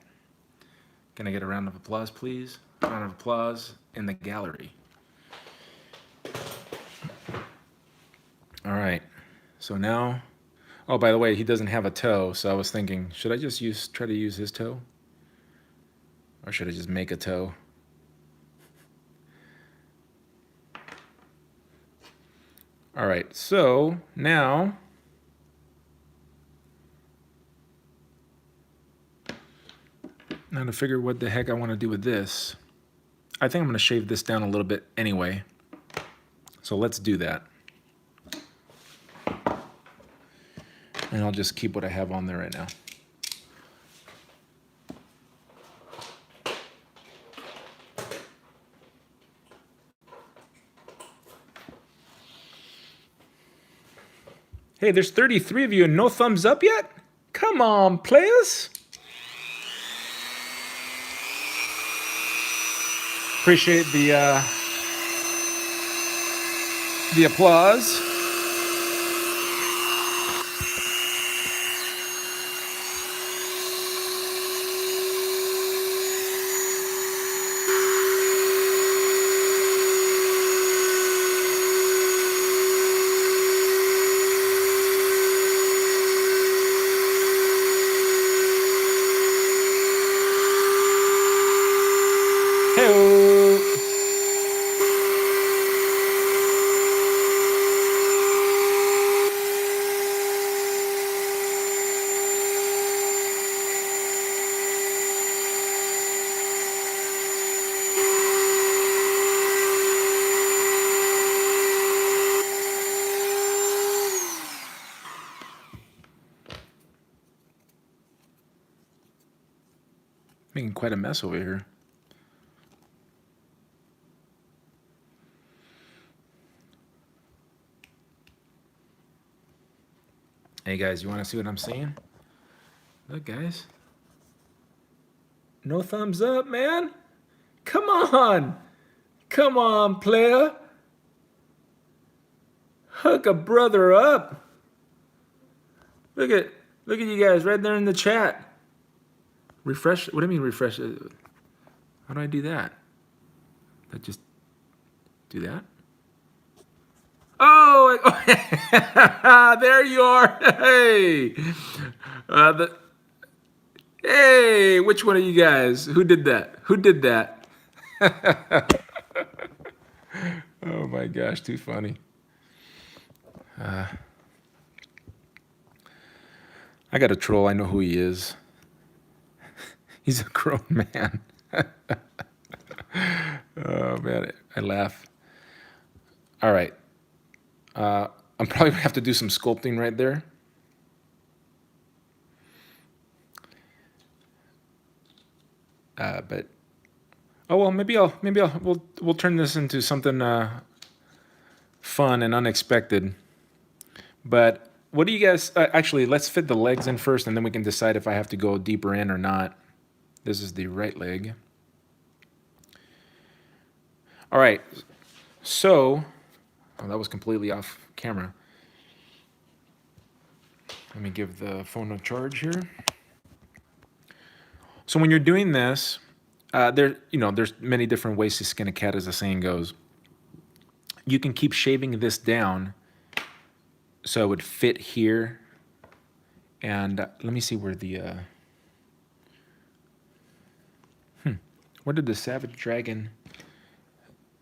Can I get a round of applause, please? Round of applause in the gallery. All right. So now, oh, by the way, he doesn't have a toe, so I was thinking, should I just try to use his toe? Or should I just make a toe? All right, so now, to figure what the heck I want to do with this. I think I'm going to shave this down a little bit anyway. So let's do that. And I'll just keep what I have on there right now. Hey, there's 33 of you and no thumbs up yet? Come on, players. Appreciate the applause. Making quite a mess over here. Hey guys, you want to see what I'm saying? Look, guys. No thumbs up, man. Come on. Come on, player. Hook a brother up. Look at you guys right there in the chat. Refresh. What do you mean refresh? How do I do that? I just do that? Oh, there you are. Hey. Hey, which one of you guys? Who did that? Who did that? Oh my gosh, too funny. I got a troll. I know who he is. He's a grown man. Oh man, I laugh. All right. I'm probably gonna have to do some sculpting right there. But oh well, we'll turn this into something fun and unexpected. But what do you guys actually? Let's fit the legs in first, and then we can decide if I have to go deeper in or not. This is the right leg. All right. So, oh, that was completely off camera. Let me give the phone a charge here. So when you're doing this, there's many different ways to skin a cat, as the saying goes. You can keep shaving this down so it would fit here. And let me see where the where did the Savage Dragon?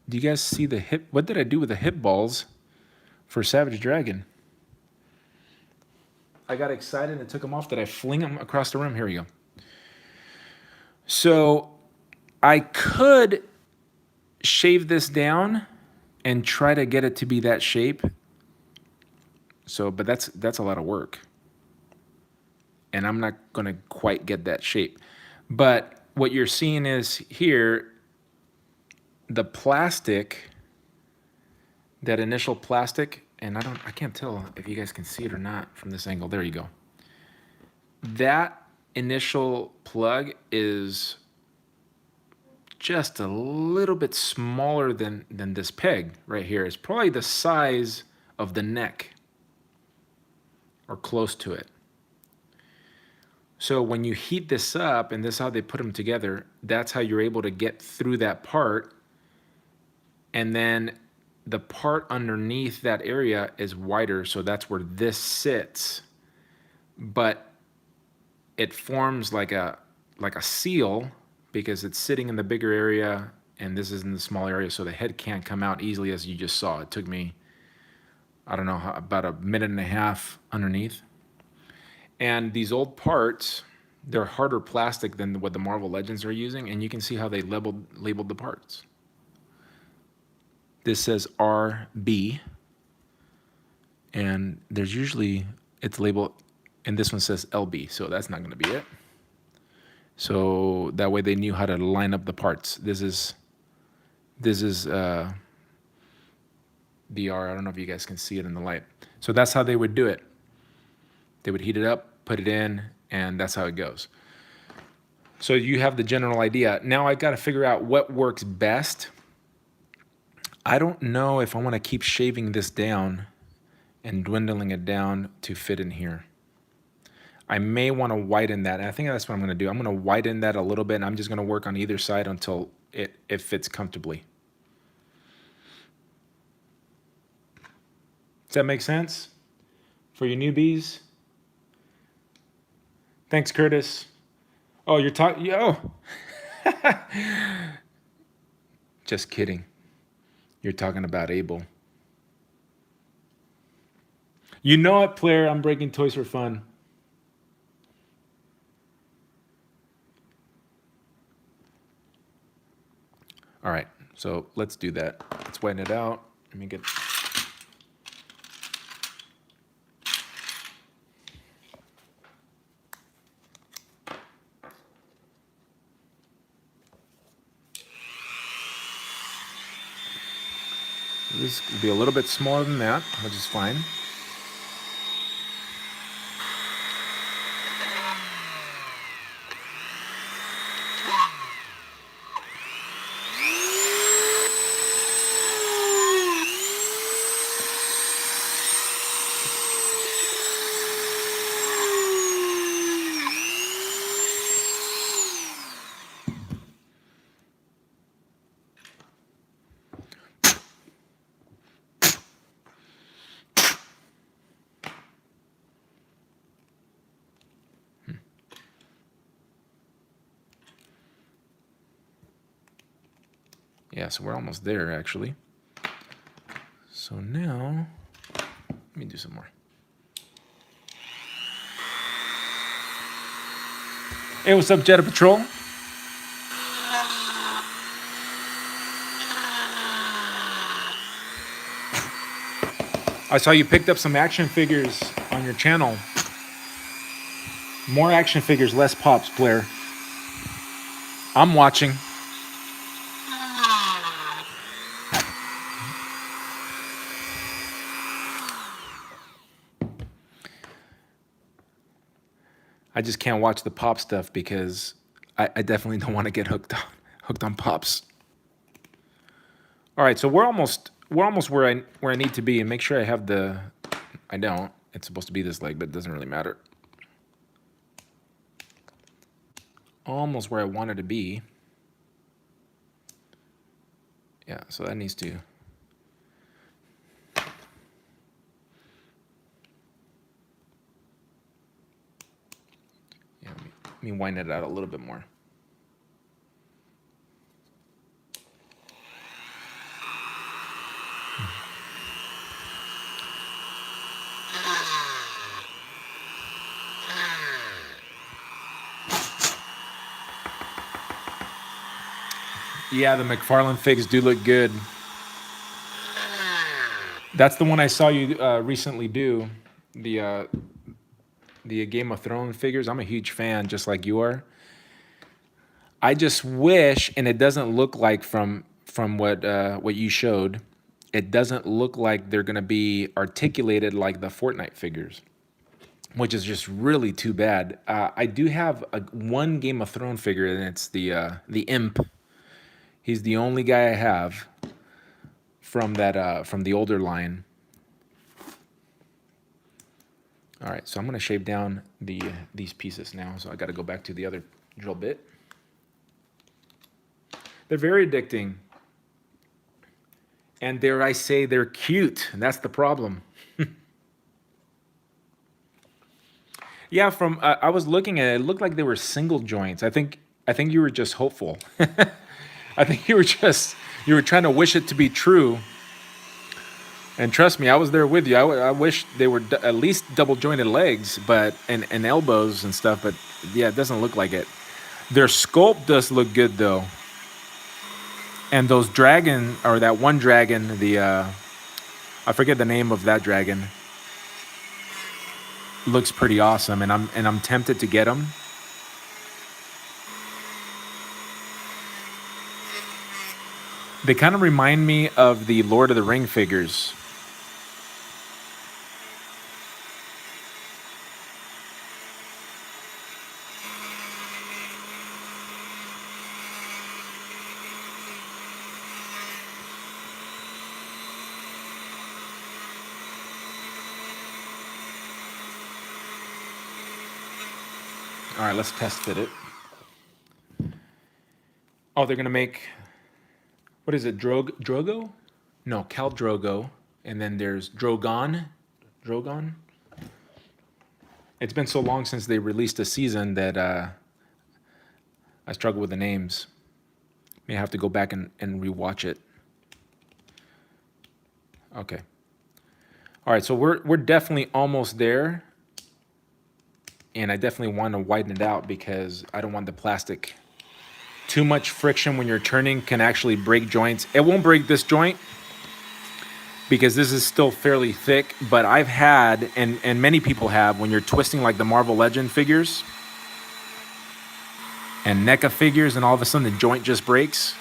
Do you guys see the hip? What did I do with the hip balls for Savage Dragon? I got excited and took them off. Did I fling them across the room? Here we go. So I could shave this down and try to get it to be that shape. So, but that's a lot of work. And I'm not going to quite get that shape. But what you're seeing is here, the plastic, that initial plastic, and I can't tell if you guys can see it or not from this angle. There you go. That initial plug is just a little bit smaller than this peg right here. It's probably the size of the neck or close to it. So when you heat this up, and this is how they put them together, that's how you're able to get through that part. And then the part underneath that area is wider, so that's where this sits. But it forms like a seal because it's sitting in the bigger area and this is in the small area, so the head can't come out easily, as you just saw. It took me, I don't know, about a minute and a half underneath. And these old parts, they're harder plastic than what the Marvel Legends are using, and you can see how they labeled the parts. This says RB, and there's usually, it's labeled, and this one says LB, so that's not going to be it. So that way they knew how to line up the parts. This is BR. I don't know if you guys can see it in the light. So that's how they would do it. They would heat it up, put it in, and that's how it goes. So you have the general idea. Now I got to figure out what works best. I don't know if I want to keep shaving this down and dwindling it down to fit in here. I may want to widen that. And I think that's what I'm going to do. I'm going to widen that a little bit, and I'm just going to work on either side until it fits comfortably. Does that make sense for you newbies? Thanks, Curtis. Oh, you're talking. Oh, just kidding. You're talking about Abel. You know it, player. I'm breaking toys for fun. All right, so let's do that. Let's widen it out. Let me get. So this will be a little bit smaller than that, which is fine. Yeah, so we're almost there, actually. So now, let me do some more. Hey, what's up, Jetta Patrol? I saw you picked up some action figures on your channel. More action figures, less pops, Blair. I'm watching. I just can't watch the pop stuff because I definitely don't want to get hooked on pops. All right, so we're almost where I need to be, and make sure I have the. I don't. It's supposed to be this leg, but it doesn't really matter. Almost where I wanted to be. Yeah, so that needs to. Yeah, let me wind it out a little bit more. Yeah, the McFarlane figs do look good. That's the one I saw you recently do, the Game of Thrones figures. I'm a huge fan, just like you are. I just wish, and it doesn't look like from what you showed, it doesn't look like they're gonna be articulated like the Fortnite figures, which is just really too bad. I do have one Game of Thrones figure, and it's the Imp. He's the only guy I have from that from the older line. All right, so I'm gonna shave down these pieces now. So I got to go back to the other drill bit. They're very addicting, and dare I say, they're cute. And that's the problem. Yeah, from I was looking at it, it looked like they were single joints. I think you were just hopeful. I think you were trying to wish it to be true. And trust me, I was there with you. I wish they were at least double jointed legs, but and elbows and stuff. But yeah, it doesn't look like it. Their sculpt does look good though. And those dragon, or that one dragon, I forget the name of that dragon, looks pretty awesome, and I'm tempted to get them. They kind of remind me of the Lord of the Ring figures. All right, let's test fit it. Oh, they're gonna make, what is it, Drogo? No, Khal Drogo, and then there's Drogon. It's been so long since they released a season that I struggle with the names. May have to go back and rewatch it. Okay. All right, so we're definitely almost there. And I definitely want to widen it out because I don't want the plastic. Too much friction when you're turning can actually break joints. It won't break this joint because this is still fairly thick, but I've had, and many people have, when you're twisting like the Marvel Legend figures and NECA figures, and all of a sudden the joint just breaks.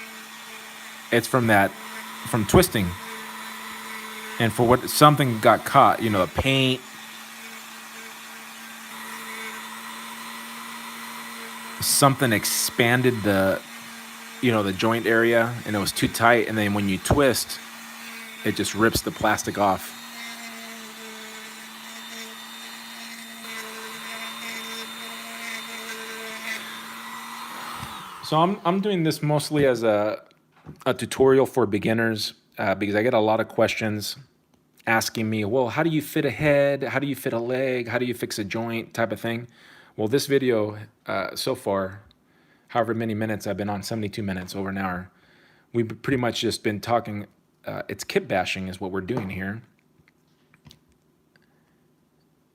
It's from twisting. And for what something got caught, you know, the paint, something expanded the, you know, the joint area, and it was too tight. And then when you twist, it just rips the plastic off. So I'm doing this mostly as a tutorial for beginners because I get a lot of questions asking me, well, how do you fit a head? How do you fit a leg? How do you fix a joint type of thing? Well, this video so far, however many minutes I've been on, 72 minutes, over an hour, we've pretty much just been talking. It's kit bashing is what we're doing here.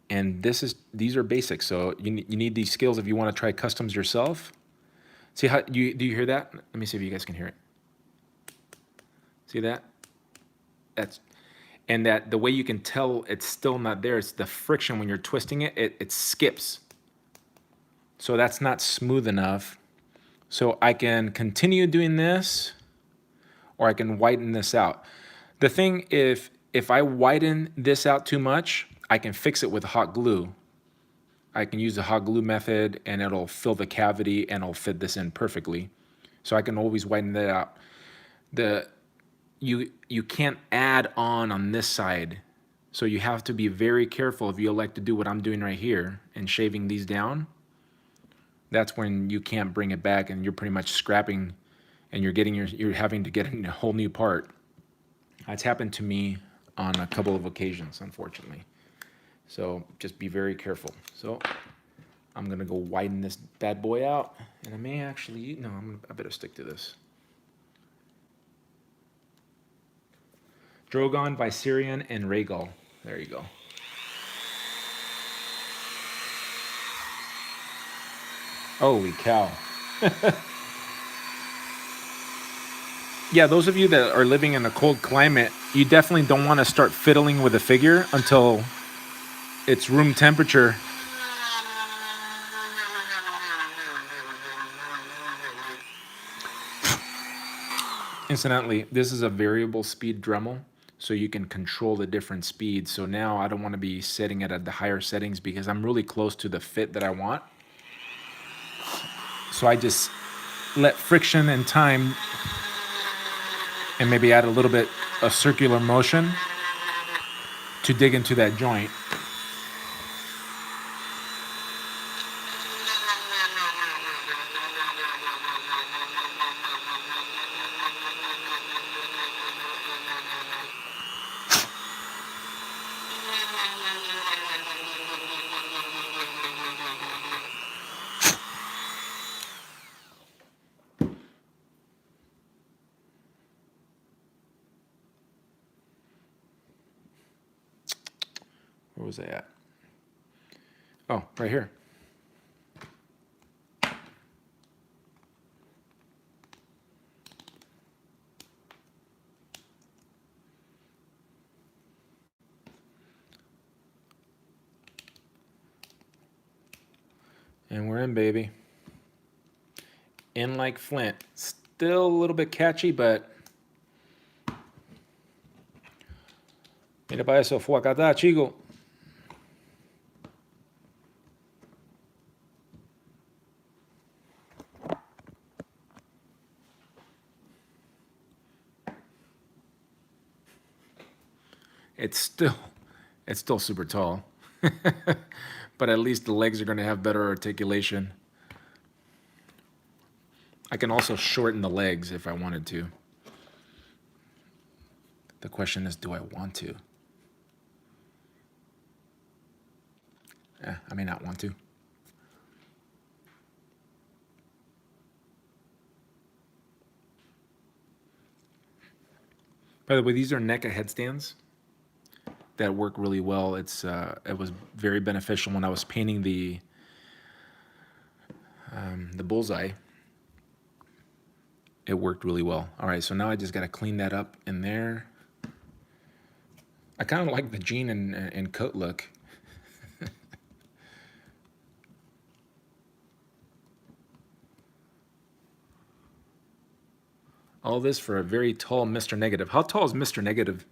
And these are basics. So you need these skills if you want to try customs yourself. See how do you hear that? Let me see if you guys can hear it. See that? And that the way you can tell it's still not there, it's the friction when you're twisting it, it skips. So that's not smooth enough. So I can continue doing this, or I can whiten this out. The thing, if I widen this out too much, I can fix it with hot glue. I can use the hot glue method and it'll fill the cavity and it'll fit this in perfectly. So I can always widen that out. You can't add on this side. So you have to be very careful if you elect to do what I'm doing right here and shaving these down. That's when you can't bring it back and you're pretty much scrapping and you're having to get a whole new part. That's happened to me on a couple of occasions, unfortunately. So just be very careful. So I'm gonna go widen this bad boy out, and I may actually, no, I better stick to this. Drogon, Viserion, and Rhaegal. There you go. Holy cow. Yeah, those of you that are living in a cold climate, you definitely don't want to start fiddling with a figure until it's room temperature. Incidentally, this is a variable speed Dremel, so you can control the different speeds. So now I don't want to be setting it at the higher settings because I'm really close to the fit that I want. So I just let friction and time and maybe add a little bit of circular motion to dig into that joint. Where was I at? Oh, right here. And we're in, baby. In like flint. Still a little bit catchy, but... Mira para eso, fue acá está, chico. It's still super tall. But at least the legs are going to have better articulation. I can also shorten the legs if I wanted to. The question is, do I want to? I may not want to. By the way, these are NECA headstands that work really well. It was very beneficial when I was painting the bullseye. It worked really well. All right, so now I just got to clean that up in there. I kind of like the jean and coat look. All this for a very tall Mr. Negative. How tall is Mr. Negative?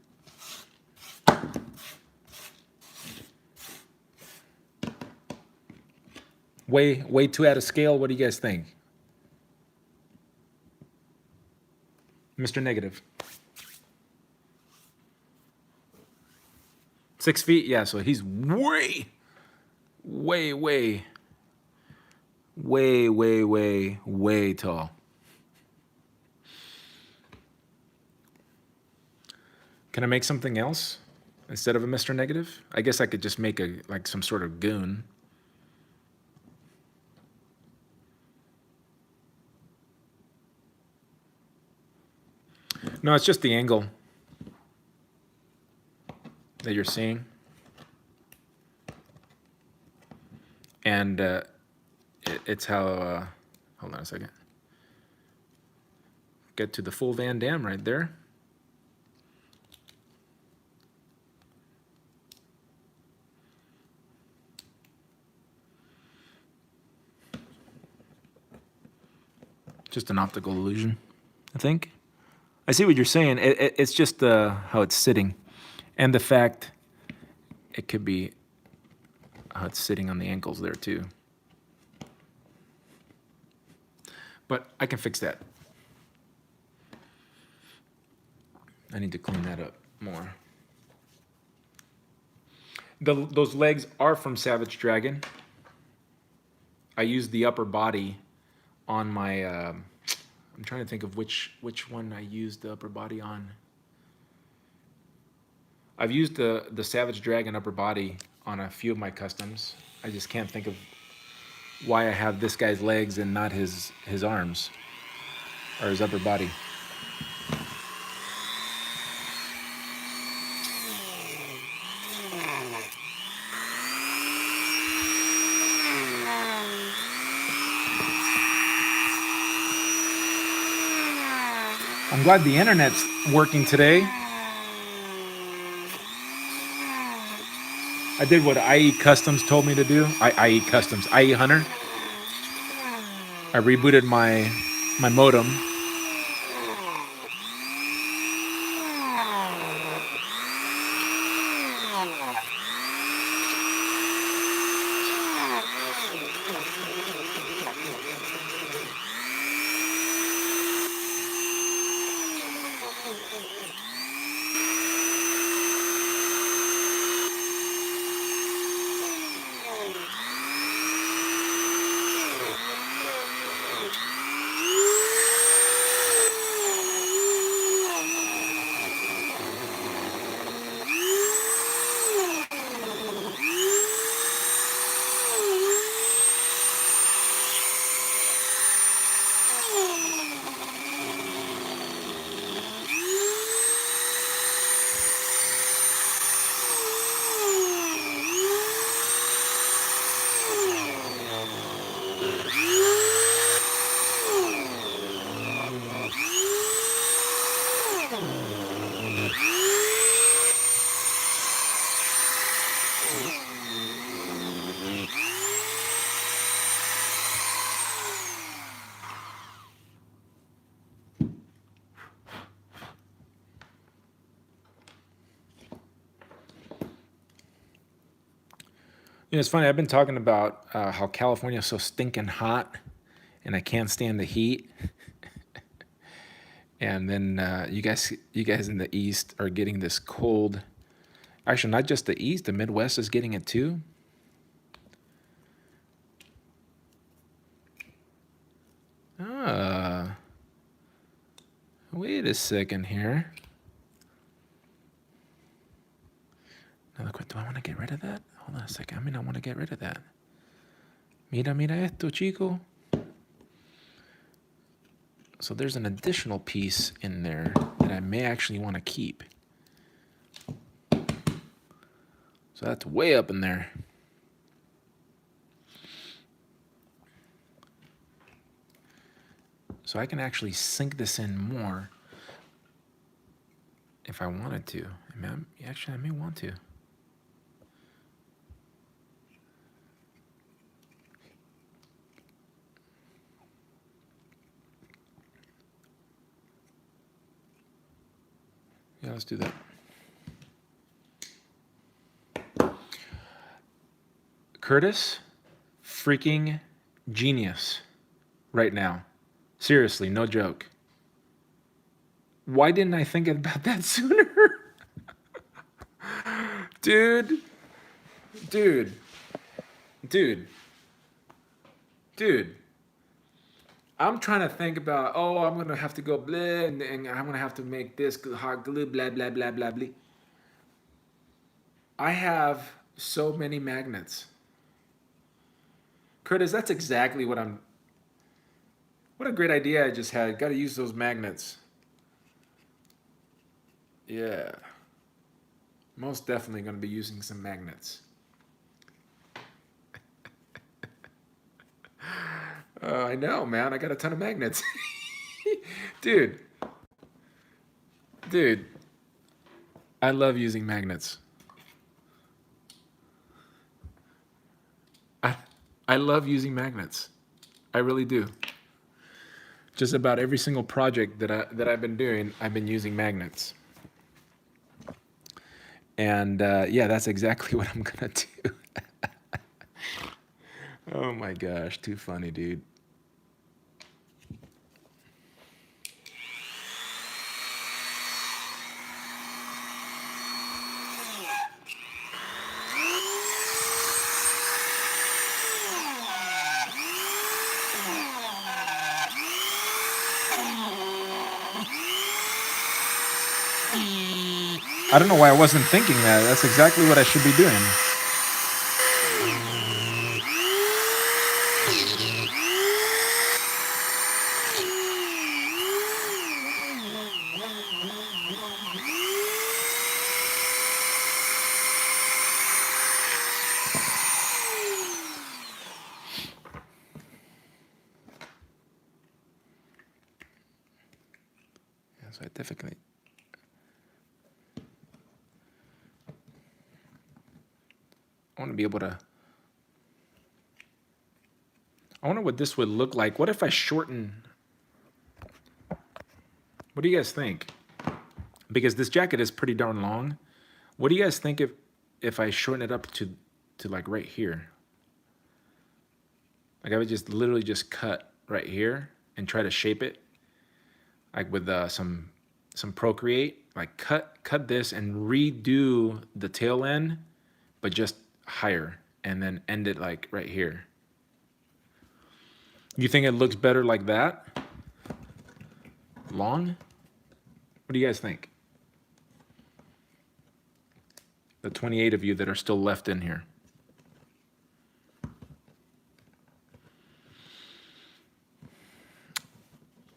way too out of scale? What do you guys think? Mr. Negative. 6 feet? Yeah, so he's way tall. Can I make something else instead of a Mr. Negative? I guess I could just make like some sort of goon. No, it's just the angle that you're seeing. And it's how, hold on a second. Get to the full Van Damme right there. Just an optical illusion, I think. I see what you're saying. It's just how it's sitting. And the fact it could be how it's sitting on the ankles there too. But I can fix that. I need to clean that up more. Those legs are from Savage Dragon. I used the upper body on my, I'm trying to think of which one I used the upper body on. I've used the Savage Dragon upper body on a few of my customs. I just can't think of why I have this guy's legs and not his arms or his upper body. I'm glad the internet's working today. I did what IE Customs told me to do. IE Customs, IE Hunter. I rebooted my modem. You know, it's funny. I've been talking about how California is so stinking hot, and I can't stand the heat. And then you guys in the East are getting this cold. Actually, not just the East. The Midwest is getting it too. Wait a second here. Another question. Do I want to get rid of that? Hold on a second. I mean, I want to get rid of that. Mira esto, chico. So there's an additional piece in there that I may actually want to keep. So that's way up in there. So I can actually sink this in more if I wanted to. Actually, I may want to. Yeah, let's do that. Curtis freaking genius right now. Seriously, no joke. Why didn't I think about that sooner? Dude, dude, dude, dude. I'm trying to think about, oh, I'm gonna have to go blah, and I'm gonna have to make this hot glue, blah, blah, blah, blah, blah. I have so many magnets. Curtis, that's exactly what a great idea I just had. Gotta use those magnets. Yeah. Most definitely gonna be using some magnets. I know, man. I got a ton of magnets. Dude. Dude. I love using magnets. I love using magnets. I really do. Just about every single project that I've been doing, I've been using magnets. And yeah, that's exactly what I'm gonna do. Oh my gosh, too funny, dude. I don't know why I wasn't thinking that. That's exactly what I should be doing. Yeah, so I definitely. I want to be able to. I wonder what this would look like. What if I shorten? What do you guys think? Because this jacket is pretty darn long. What do you guys think if I shorten it up to like right here? Like I would just literally just cut right here and try to shape it, like with some Procreate. Like cut this and redo the tail end, but just higher, and then end it like right here. You think it looks better like that? Long? What do you guys think? The 28 of you that are still left in here.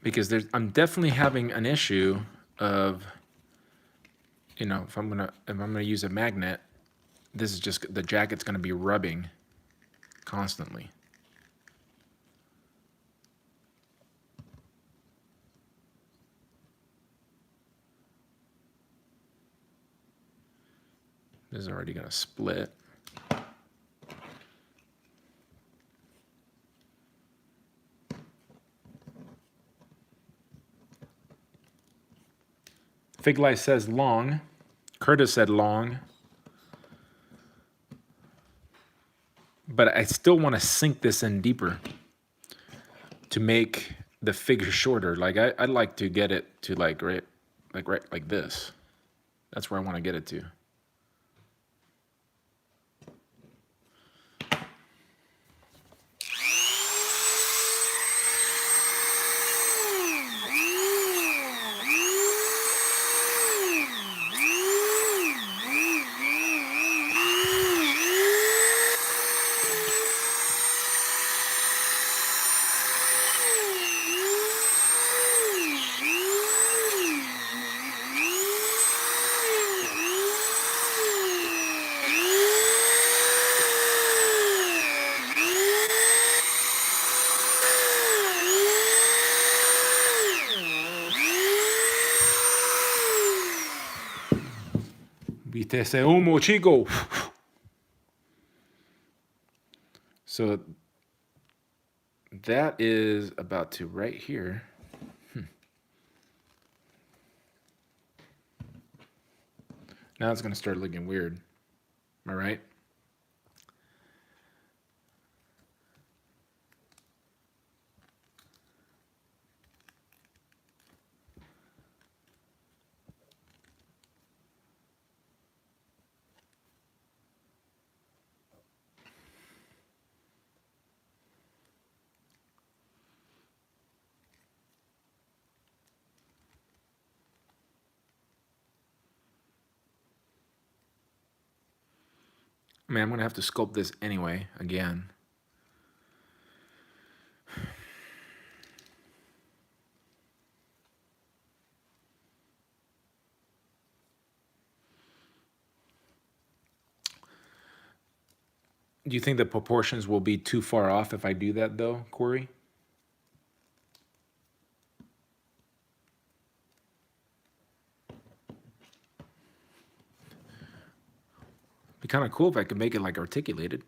Because I'm definitely having an issue of, you know, if I'm gonna use a magnet, this is just, the jacket's gonna be rubbing constantly. This is already gonna split. Fig Life says long. Curtis said long. But I still want to sink this in deeper to make the figure shorter. Like I'd like to get it to like right like this. That's where I want to get it to. Viste ese humo, chico. So that is about to right here. Now it's going to start looking weird. Am I right? I mean, I'm gonna have to sculpt this anyway, again. Do you think the proportions will be too far off if I do that though, Corey? Be kind of cool if I could make it like articulated.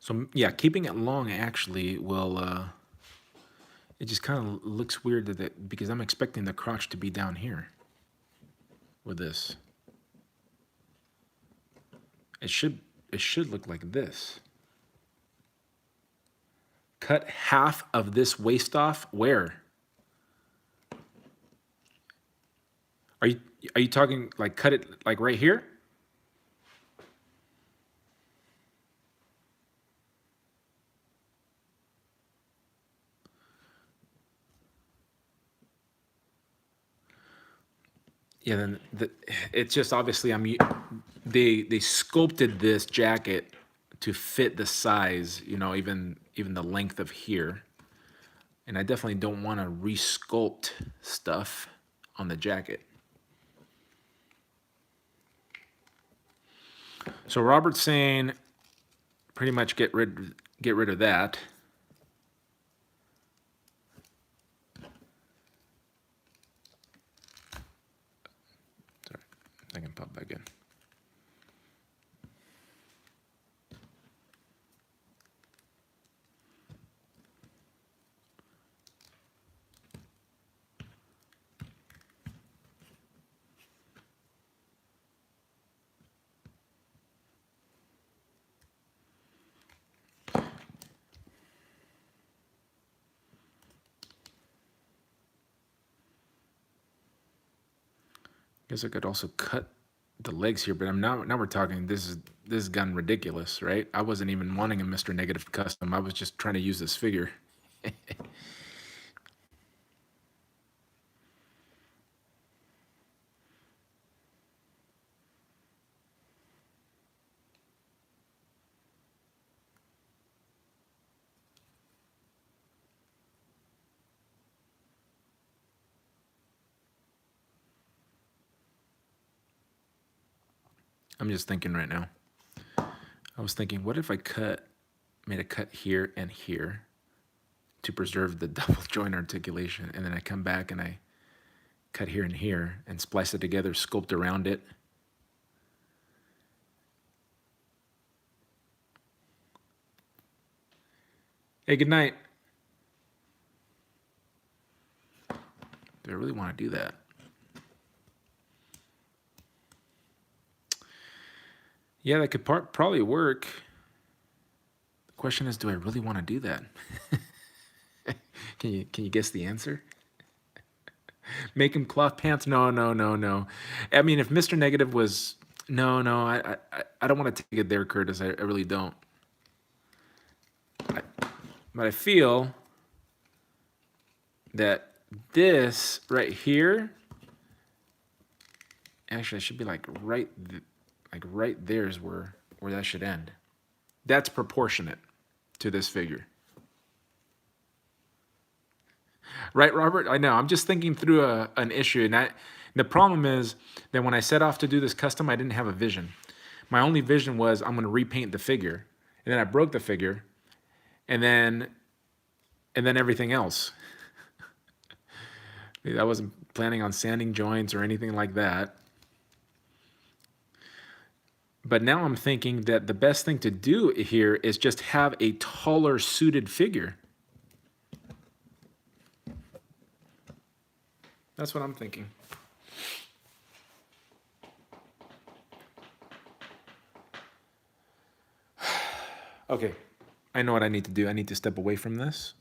So yeah, keeping it long actually will, it just kind of looks weird that because I'm expecting the crotch to be down here with this. It should look like this. Cut half of this waist off. Where? Are you talking like cut it like right here? Yeah, then it's just obviously they sculpted this jacket to fit the size, you know, even the length of here. And I definitely don't want to resculpt stuff on the jacket. So Robert's saying pretty much get rid of that. Sorry, I can pop back in. Guess I could also cut the legs here, but now we're talking. This is gotten ridiculous, right? I wasn't even wanting a Mr. Negative custom. I was just trying to use this figure. I'm just thinking right now. I was thinking, what if I made a cut here and here to preserve the double joint articulation, and then I come back and I cut here and here and splice it together, sculpt around it. Hey, good night. Do I really want to do that? Yeah, that could probably work. The question is, do I really want to do that? Can you guess the answer? Make him cloth pants? No. I mean, if Mr. Negative was no, I don't want to take it there, Curtis. I really don't. But I feel that this right here, actually, I should be like right there is where that should end. That's proportionate to this figure. Right, Robert? I know. I'm just thinking through an issue. And the problem is that when I set off to do this custom, I didn't have a vision. My only vision was I'm going to repaint the figure. And then I broke the figure. And then everything else. I wasn't planning on sanding joints or anything like that. But now I'm thinking that the best thing to do here is just have a taller suited figure. That's what I'm thinking. Okay, I know what I need to do. I need to step away from this.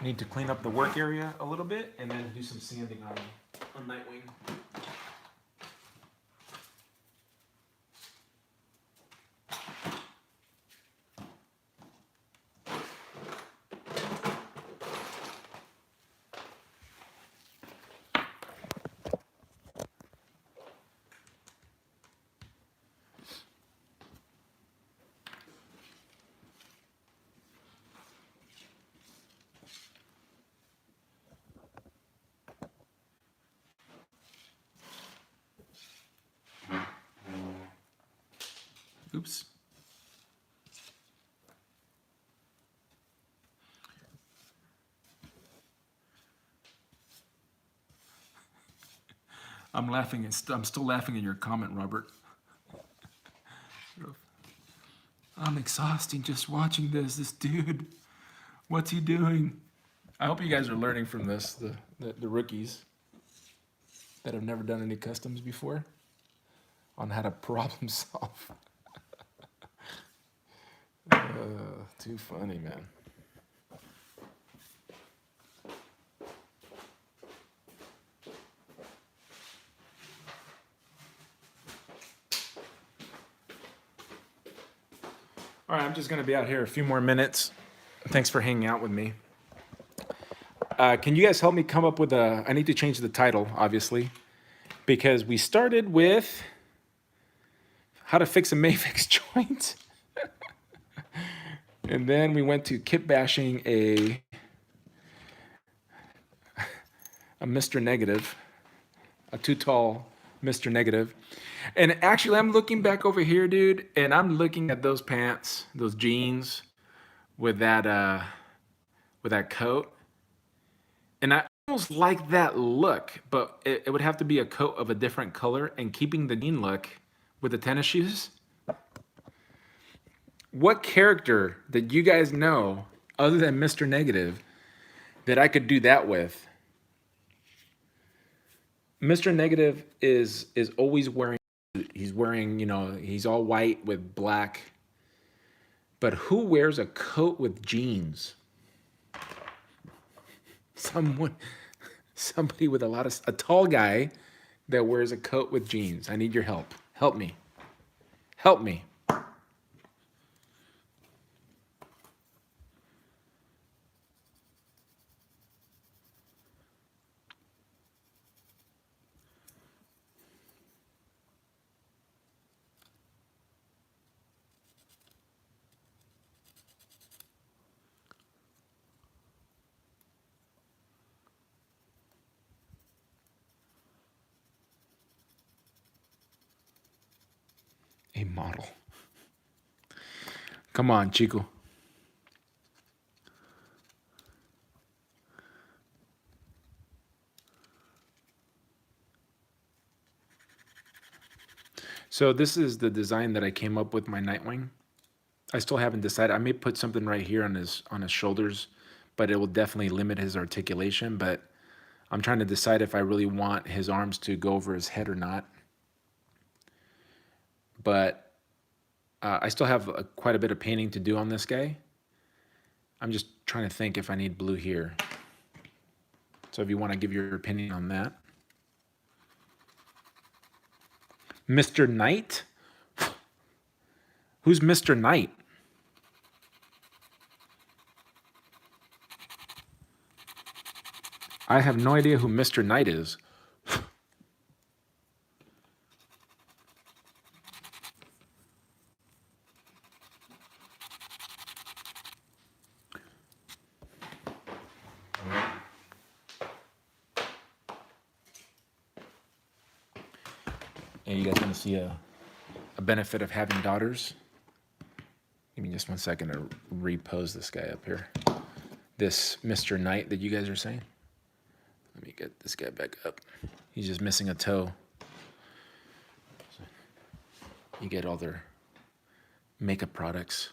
Need to clean up the work area a little bit and then do some sanding on Nightwing. Oops. I'm laughing. I'm still laughing at your comment, Robert. I'm exhausting just watching this. This dude, what's he doing? I hope you guys are learning from this, the rookies that have never done any customs before, on how to problem solve. Too funny, man. All right, I'm just going to be out here a few more minutes. Thanks for hanging out with me. Can you guys help me come up with a... I need to change the title, obviously, because we started with how to fix a Mafex joint. And then we went to kitbashing a Mr. Negative, a too tall Mr. Negative. And actually, I'm looking back over here, dude, and I'm looking at those pants, those jeans with that coat. And I almost like that look, but it would have to be a coat of a different color and keeping the jean look with the tennis shoes. What character that you guys know other than Mr. Negative that I could do that with? Mr. Negative is always wearing, he's wearing, you know, he's all white with black. But who wears a coat with jeans? Somebody with a tall guy that wears a coat with jeans. I need your help. Help me. Help me. A model. Come on, Chico. So this is the design that I came up with my Nightwing. I still haven't decided. I may put something right here on his shoulders, but it will definitely limit his articulation. But I'm trying to decide if I really want his arms to go over his head or not. But I still have quite a bit of painting to do on this guy. I'm just trying to think if I need blue here. So if you want to give your opinion on that. Mr. Knight? Who's Mr. Knight? I have no idea who Mr. Knight is. And you guys want to see a benefit of having daughters? Give me just 1 second to repose this guy up here. This Mr. Knight that you guys are saying. Let me get this guy back up. He's just missing a toe. You get all their makeup products.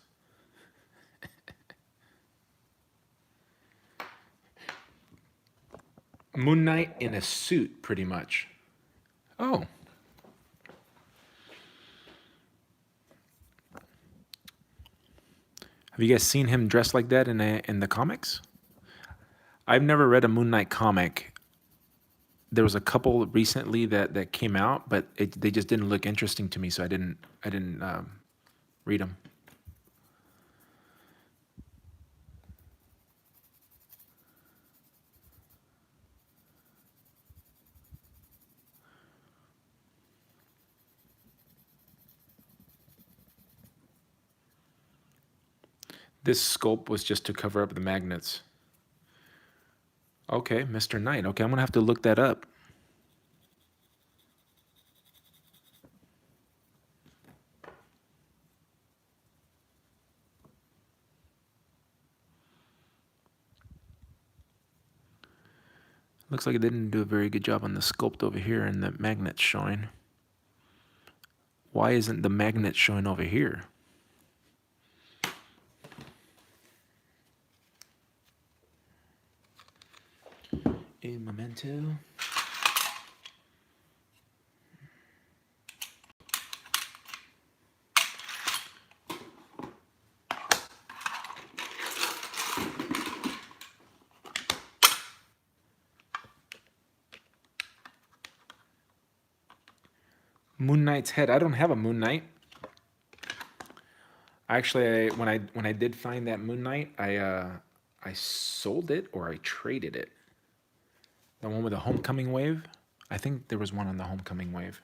Moon Knight in a suit, pretty much. Oh. Have you guys seen him dressed like that in the comics? I've never read a Moon Knight comic. There was a couple recently that came out, but they just didn't look interesting to me, so I didn't read them. This sculpt was just to cover up the magnets. Okay, Mr. Knight. Okay, I'm gonna have to look that up. Looks like it didn't do a very good job on the sculpt over here and the magnets showing. Why isn't the magnet showing over here? A memento. Moon Knight's head. I don't have a Moon Knight. Actually, when I did find that Moon Knight, I sold it or I traded it. The one with the homecoming wave. I think there was one on the homecoming wave.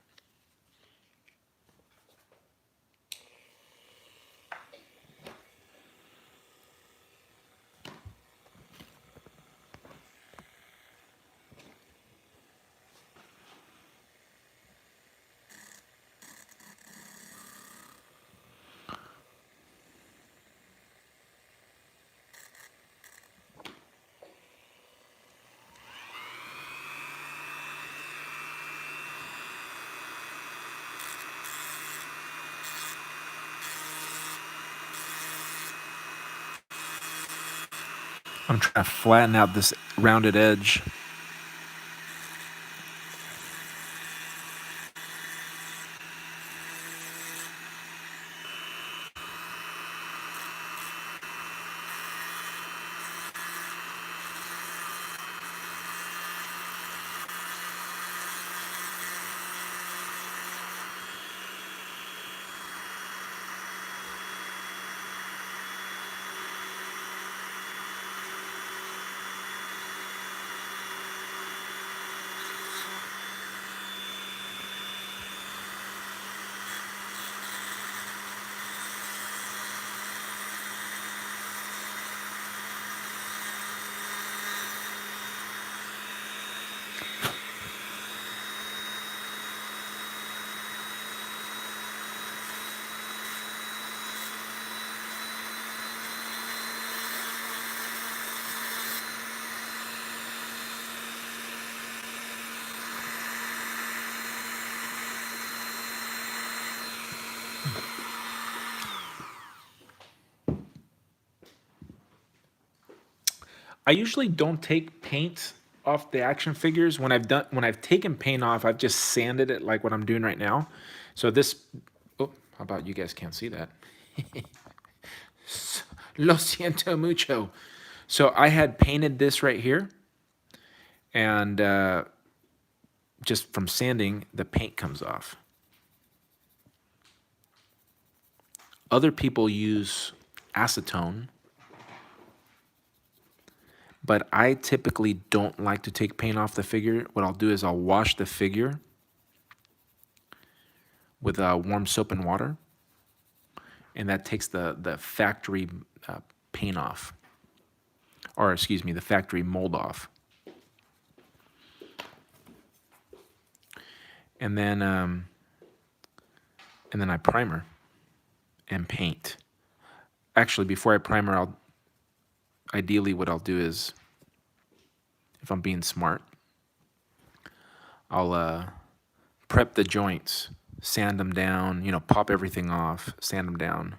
I'm trying to flatten out this rounded edge. I usually don't take paint off the action figures. When I've taken paint off, I've just sanded it like what I'm doing right now. So this, oh, how about you guys can't see that? Lo siento mucho. So I had painted this right here, and just from sanding, the paint comes off. Other people use acetone, but I typically don't like to take paint off the figure. What I'll do is I'll wash the figure with warm soap and water, and that takes the factory paint off, or excuse me, the factory mold off. And then I primer and paint. Actually, before I primer, ideally what I'll do is, if I'm being smart, I'll prep the joints, sand them down, you know, pop everything off, sand them down.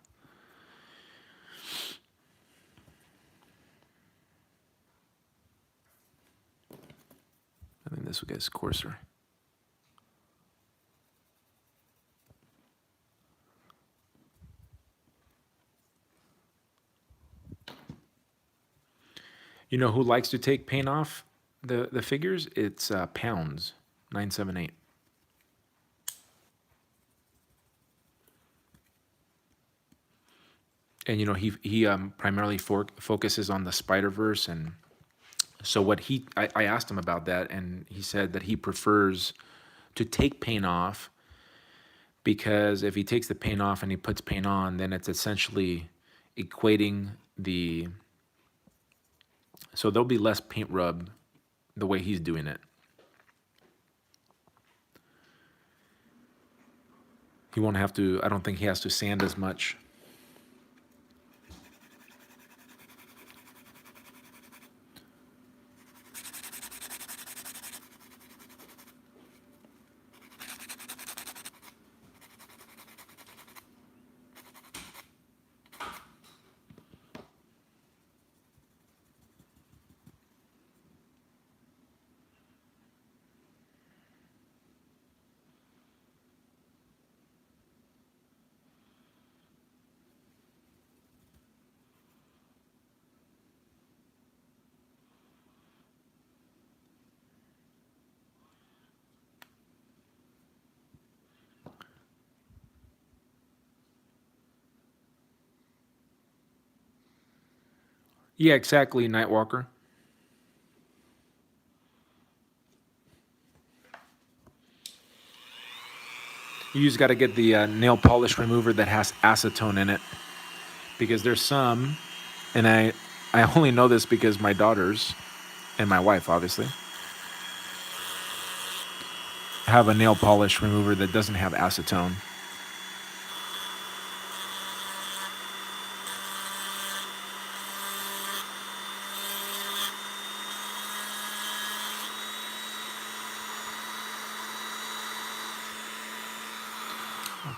I think this will get coarser. You know who likes to take paint off the figures? It's Pounds 978. And you know he primarily focuses on the Spider-Verse, and so what I asked him about that, and he said that he prefers to take paint off, because if he takes the paint off and he puts paint on, then it's essentially equating the, so there'll be less paint rub the way he's doing it. He won't have to, I don't think he has to sand as much. Yeah, exactly, Nightwalker. You just got to get the nail polish remover that has acetone in it, because there's some, and I only know this because my daughters and my wife obviously have a nail polish remover that doesn't have acetone.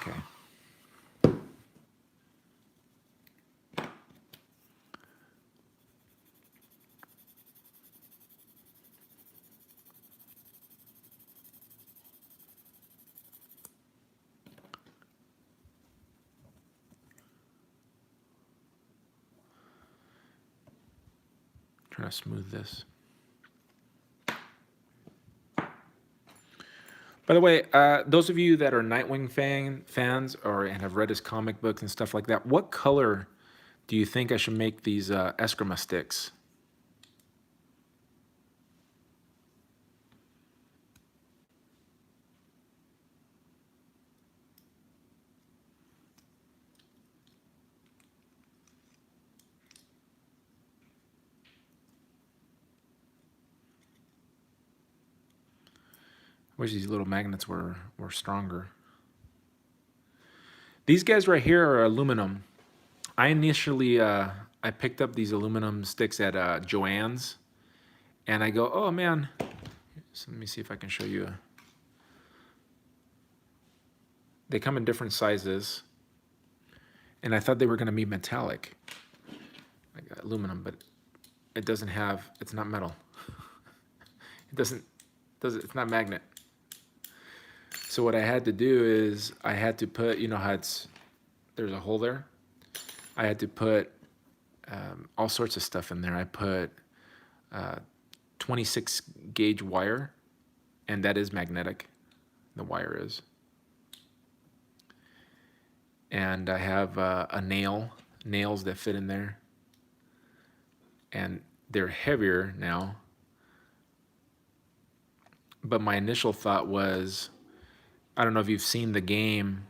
Okay. Trying to smooth this. By the way, those of you that are Nightwing fans or and have read his comic books and stuff like that, what color do you think I should make these Eskrima sticks? I wish these little magnets were stronger. These guys right here are aluminum. I initially I picked up these aluminum sticks at Joann's, and I go, oh man. So let me see if I can show you. They come in different sizes, and I thought they were going to be metallic, like aluminum, but it doesn't have. It's not metal. It doesn't. It's not magnet. So what I had to do is I had to put, you know how there's a hole there? I had to put all sorts of stuff in there. I put 26 gauge wire, and that is magnetic. The wire is. And I have nails that fit in there. And they're heavier now. But my initial thought was, I don't know if you've seen the game,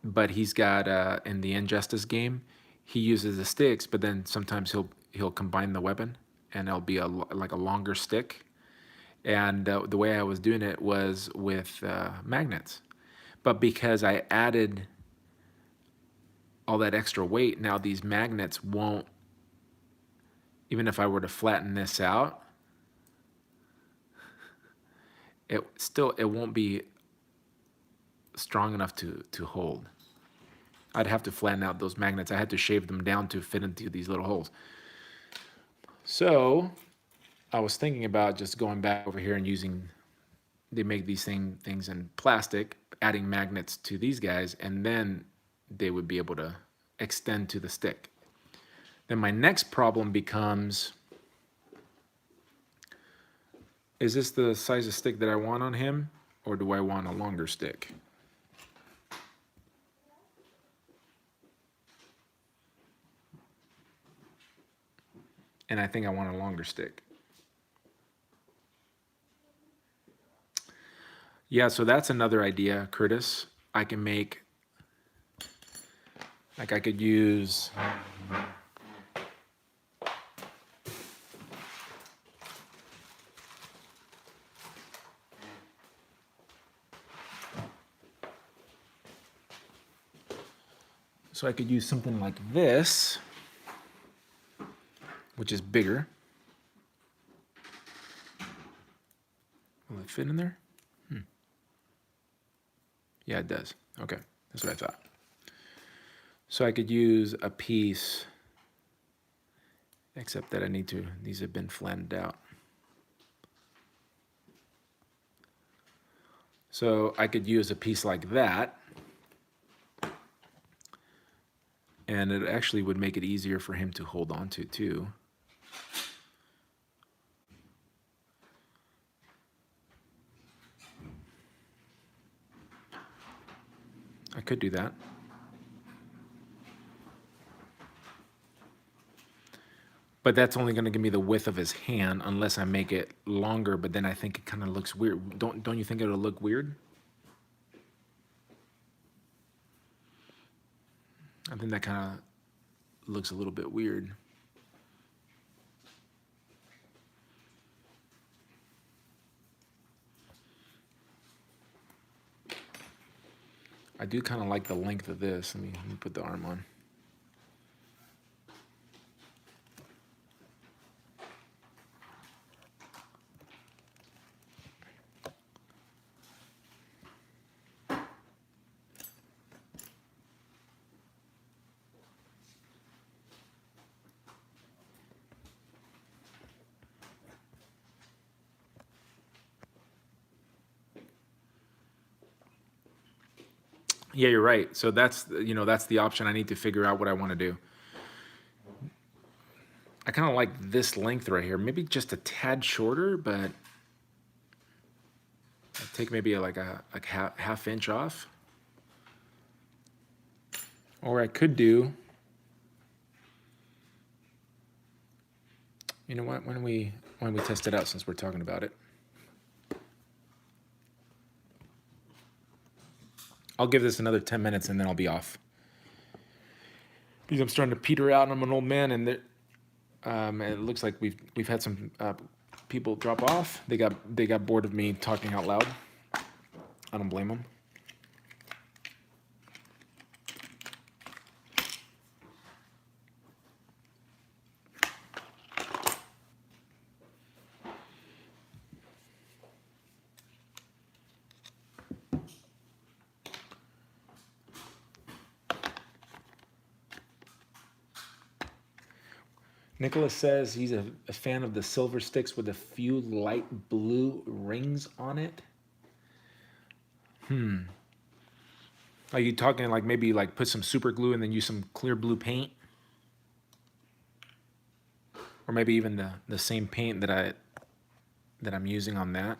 but he's got in the Injustice game, he uses the sticks, but then sometimes he'll combine the weapon, and it'll be like a longer stick. And the way I was doing it was with magnets, but because I added all that extra weight, now these magnets won't. Even if I were to flatten this out, it won't be strong enough to hold. I'd have to flatten out those magnets. I had to shave them down to fit into these little holes. So I was thinking about just going back over here and using, they make these things in plastic, adding magnets to these guys, and then they would be able to extend to the stick. Then my next problem becomes, is this the size of stick that I want on him, or do I want a longer stick? And I think I want a longer stick. Yeah, so that's another idea, Curtis. I can make, like I could use, so I could use something like this, which is bigger. Will it fit in there? Yeah, it does. Okay, that's what I thought. So I could use a piece, except that I need to, these have been flattened out. So I could use a piece like that, and it actually would make it easier for him to hold on to too. I could do that. But that's only going to give me the width of his hand unless I make it longer, but then I think it kind of looks weird. Don't you think it'll look weird? I think that kind of looks a little bit weird. I do kind of like the length of this. Let me put the arm on. Yeah, you're right. So that's, that's the option. I need to figure out what I want to do. I kind of like this length right here. Maybe just a tad shorter, but I'll take maybe like a half inch off. Or I could do, you know what? Why don't we test it out since we're talking about it? I'll give this another 10 minutes and then I'll be off. Because I'm starting to peter out and I'm an old man, and it looks like we've had some people drop off. They got bored of me talking out loud. I don't blame them. Nicholas says he's a fan of the silver sticks with a few light blue rings on it. Are you talking like maybe like put some super glue and then use some clear blue paint? Or maybe even the same paint that I'm using on that?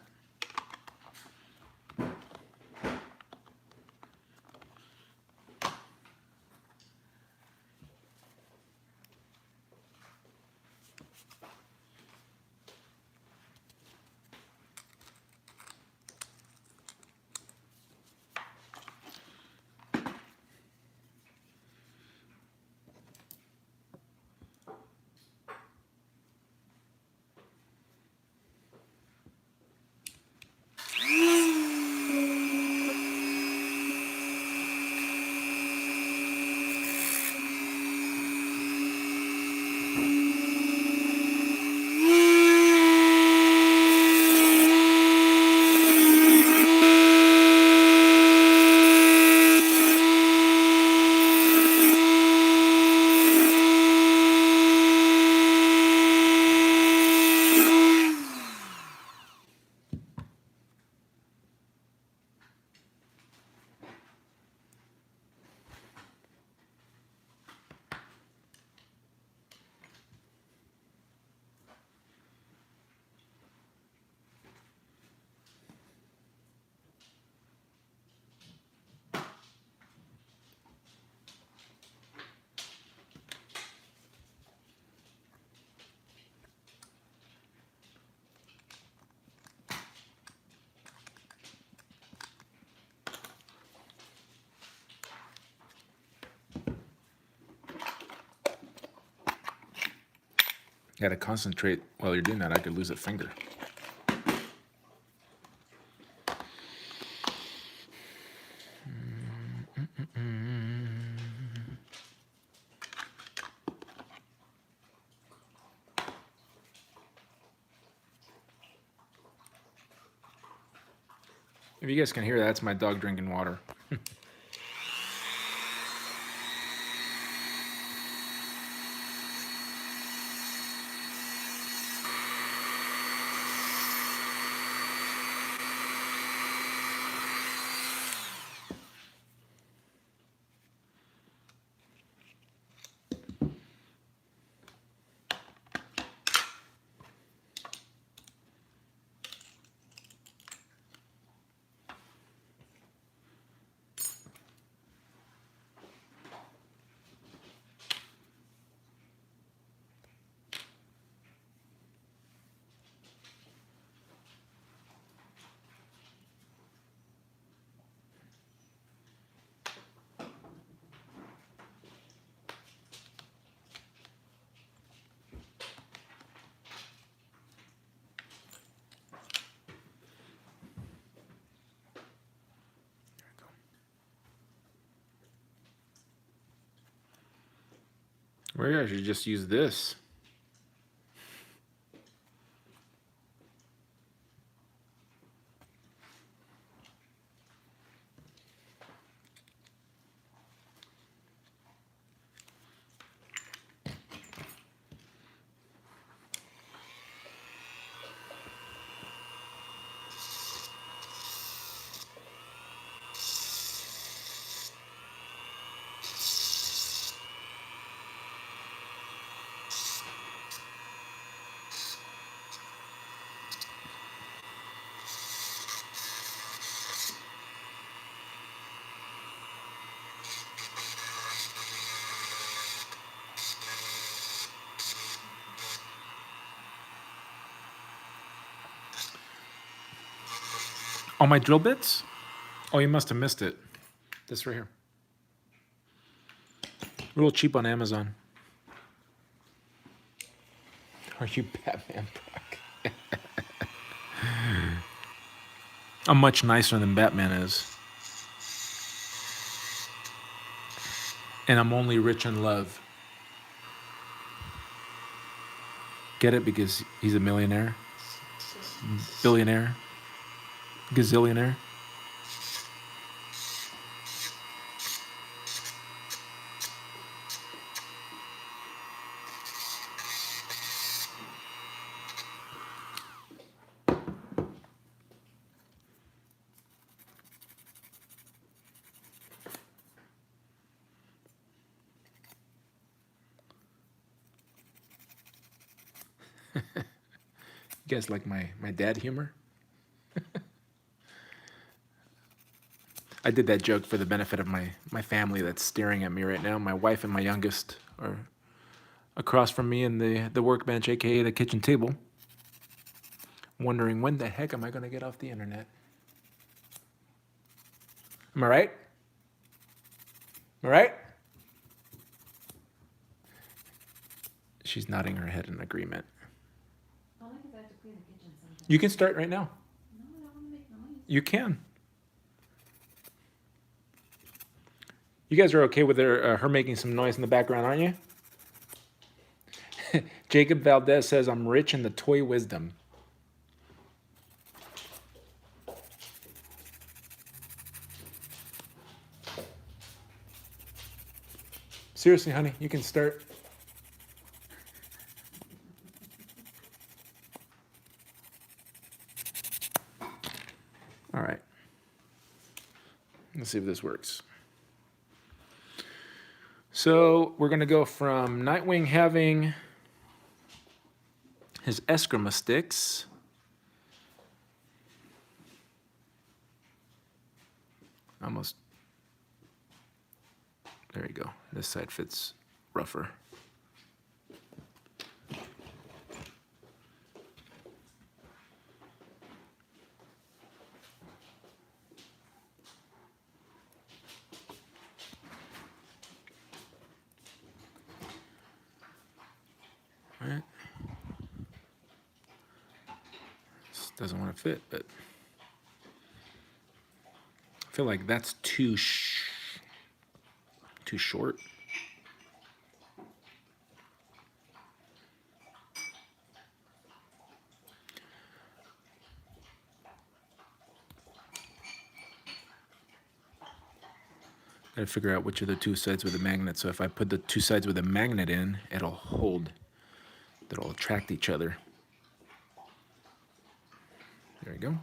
Gotta concentrate while you're doing that. I could lose a finger. If you guys can hear that, that's my dog drinking water. Maybe I should just use this. All my drill bits? Oh, you must have missed it. This right here. Real cheap on Amazon. Are you Batman, Brock? I'm much nicer than Batman is. And I'm only rich in love. Get it? Because he's a millionaire? Billionaire? Gazillionaire? You guys like my dad humor? I did that joke for the benefit of my family that's staring at me right now. My wife and my youngest are across from me in the workbench, aka the kitchen table, wondering when the heck am I going to get off the internet? Am I right? Am I right? She's nodding her head in agreement. Only because I have to clean the kitchen sometimes. You can start right now. No, I don't want to make noise. You can. You guys are okay with her making some noise in the background, aren't you? Jacob Valdez says, I'm rich in the toy wisdom. Seriously, honey, you can start. All right. Let's see if this works. So we're going to go from Nightwing having his Eskrima sticks. Almost. There you go. This side fits rougher. All right. Doesn't want to fit, but I feel like that's too short. Gotta figure out which are the two sides with the magnet. So if I put the two sides with a magnet in, it'll hold. It'll attract each other. There we go.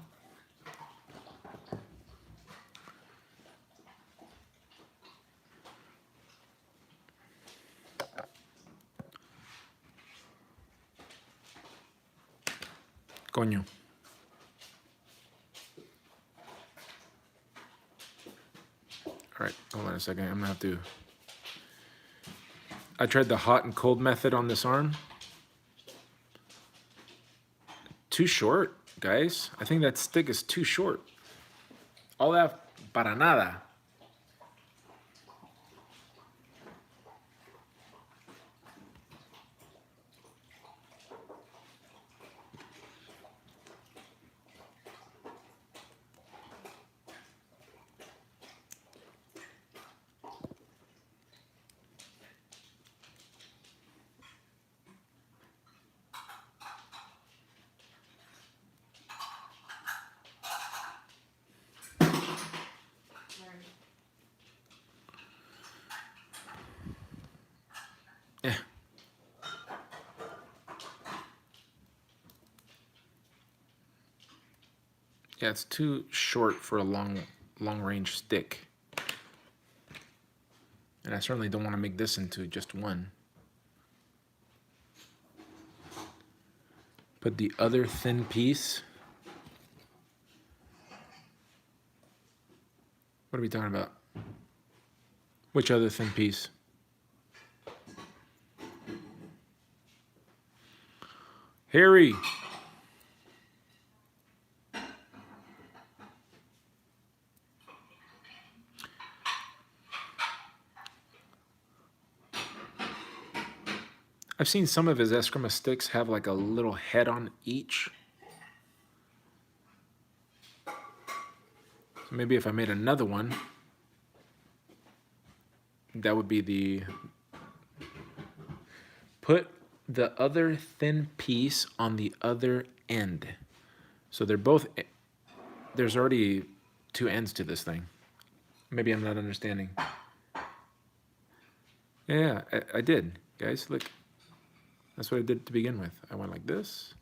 Coño. All right, hold on a second. I'm gonna have to. I tried the hot and cold method on this arm. Too short, guys. I think that stick is too short. All that para nada. Yeah. Yeah, it's too short for a long range stick. And I certainly don't want to make this into just one. Put the other thin piece. What are we talking about? Which other thin piece? Harry. I've seen some of his Eskrima sticks have like a little head on each. So maybe if I made another one, that would be the... Put the other thin piece on the other end. So they're both... There's already two ends to this thing. Maybe I'm not understanding. Yeah, I did. Guys, look. That's what I did to begin with. I went like this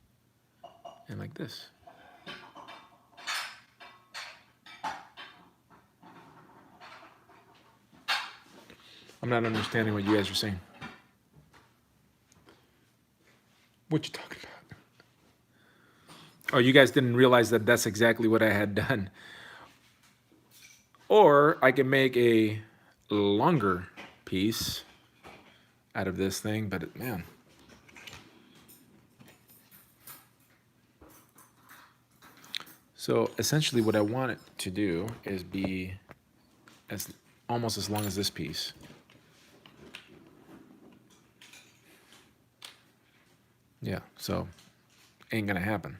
and like this. I'm not understanding what you guys are saying. What you talking about? Oh, you guys didn't realize that that's exactly what I had done. Or I can make a longer piece out of this thing, but man. So essentially what I want it to do is be almost as long as this piece. Yeah, so ain't gonna happen.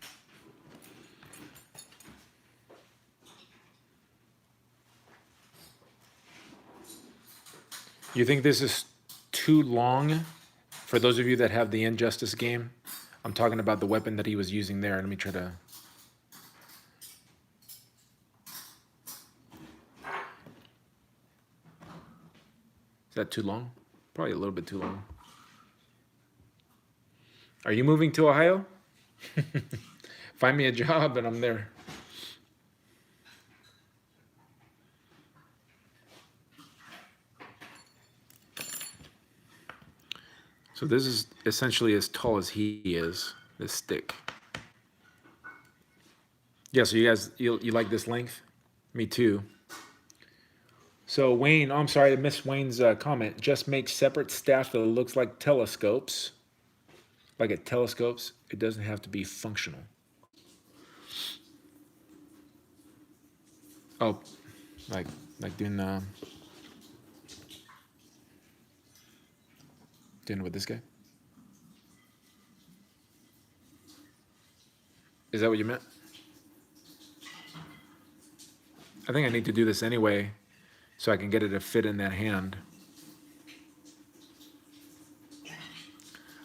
You think this is too long? For those of you that have the Injustice game, I'm talking about the weapon that he was using there. Let me try to... Is that too long? Probably a little bit too long. Are you moving to Ohio? Find me a job and I'm there. So this is essentially as tall as he is, this stick. Yeah, so you guys, you like this length? Me too. So Wayne, oh, I'm sorry, I missed Wayne's comment. Just make separate staff that looks like telescopes. Like at telescopes, it doesn't have to be functional. Oh, like doing with this guy? Is that what you meant? I think I need to do this anyway so I can get it to fit in that hand.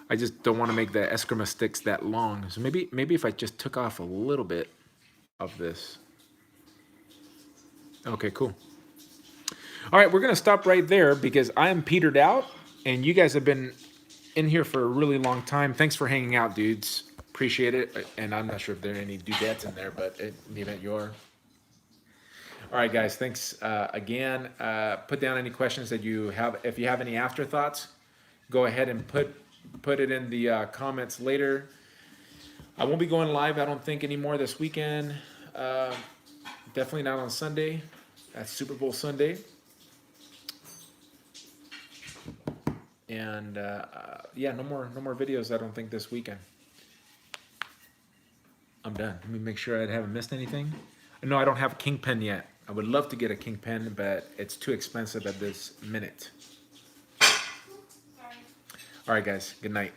I just don't want to make the Eskrima sticks that long. So maybe if I just took off a little bit of this. Okay, cool. All right, we're going to stop right there because I am petered out and you guys have been in here for a really long time. Thanks for hanging out, dudes. Appreciate it. And I'm not sure if there are any dudettes in there, but in the event you are. All right, guys, thanks again. Put down any questions that you have. If you have any afterthoughts, go ahead and put it in the comments later. I won't be going live, I don't think, anymore this weekend. Definitely not on Sunday. That's Super Bowl Sunday. And yeah, no more videos, I don't think, this weekend. I'm done. Let me make sure I haven't missed anything. No, I don't have a Kingpin yet. I would love to get a Kingpin, but it's too expensive at this minute. All right, guys. Good night.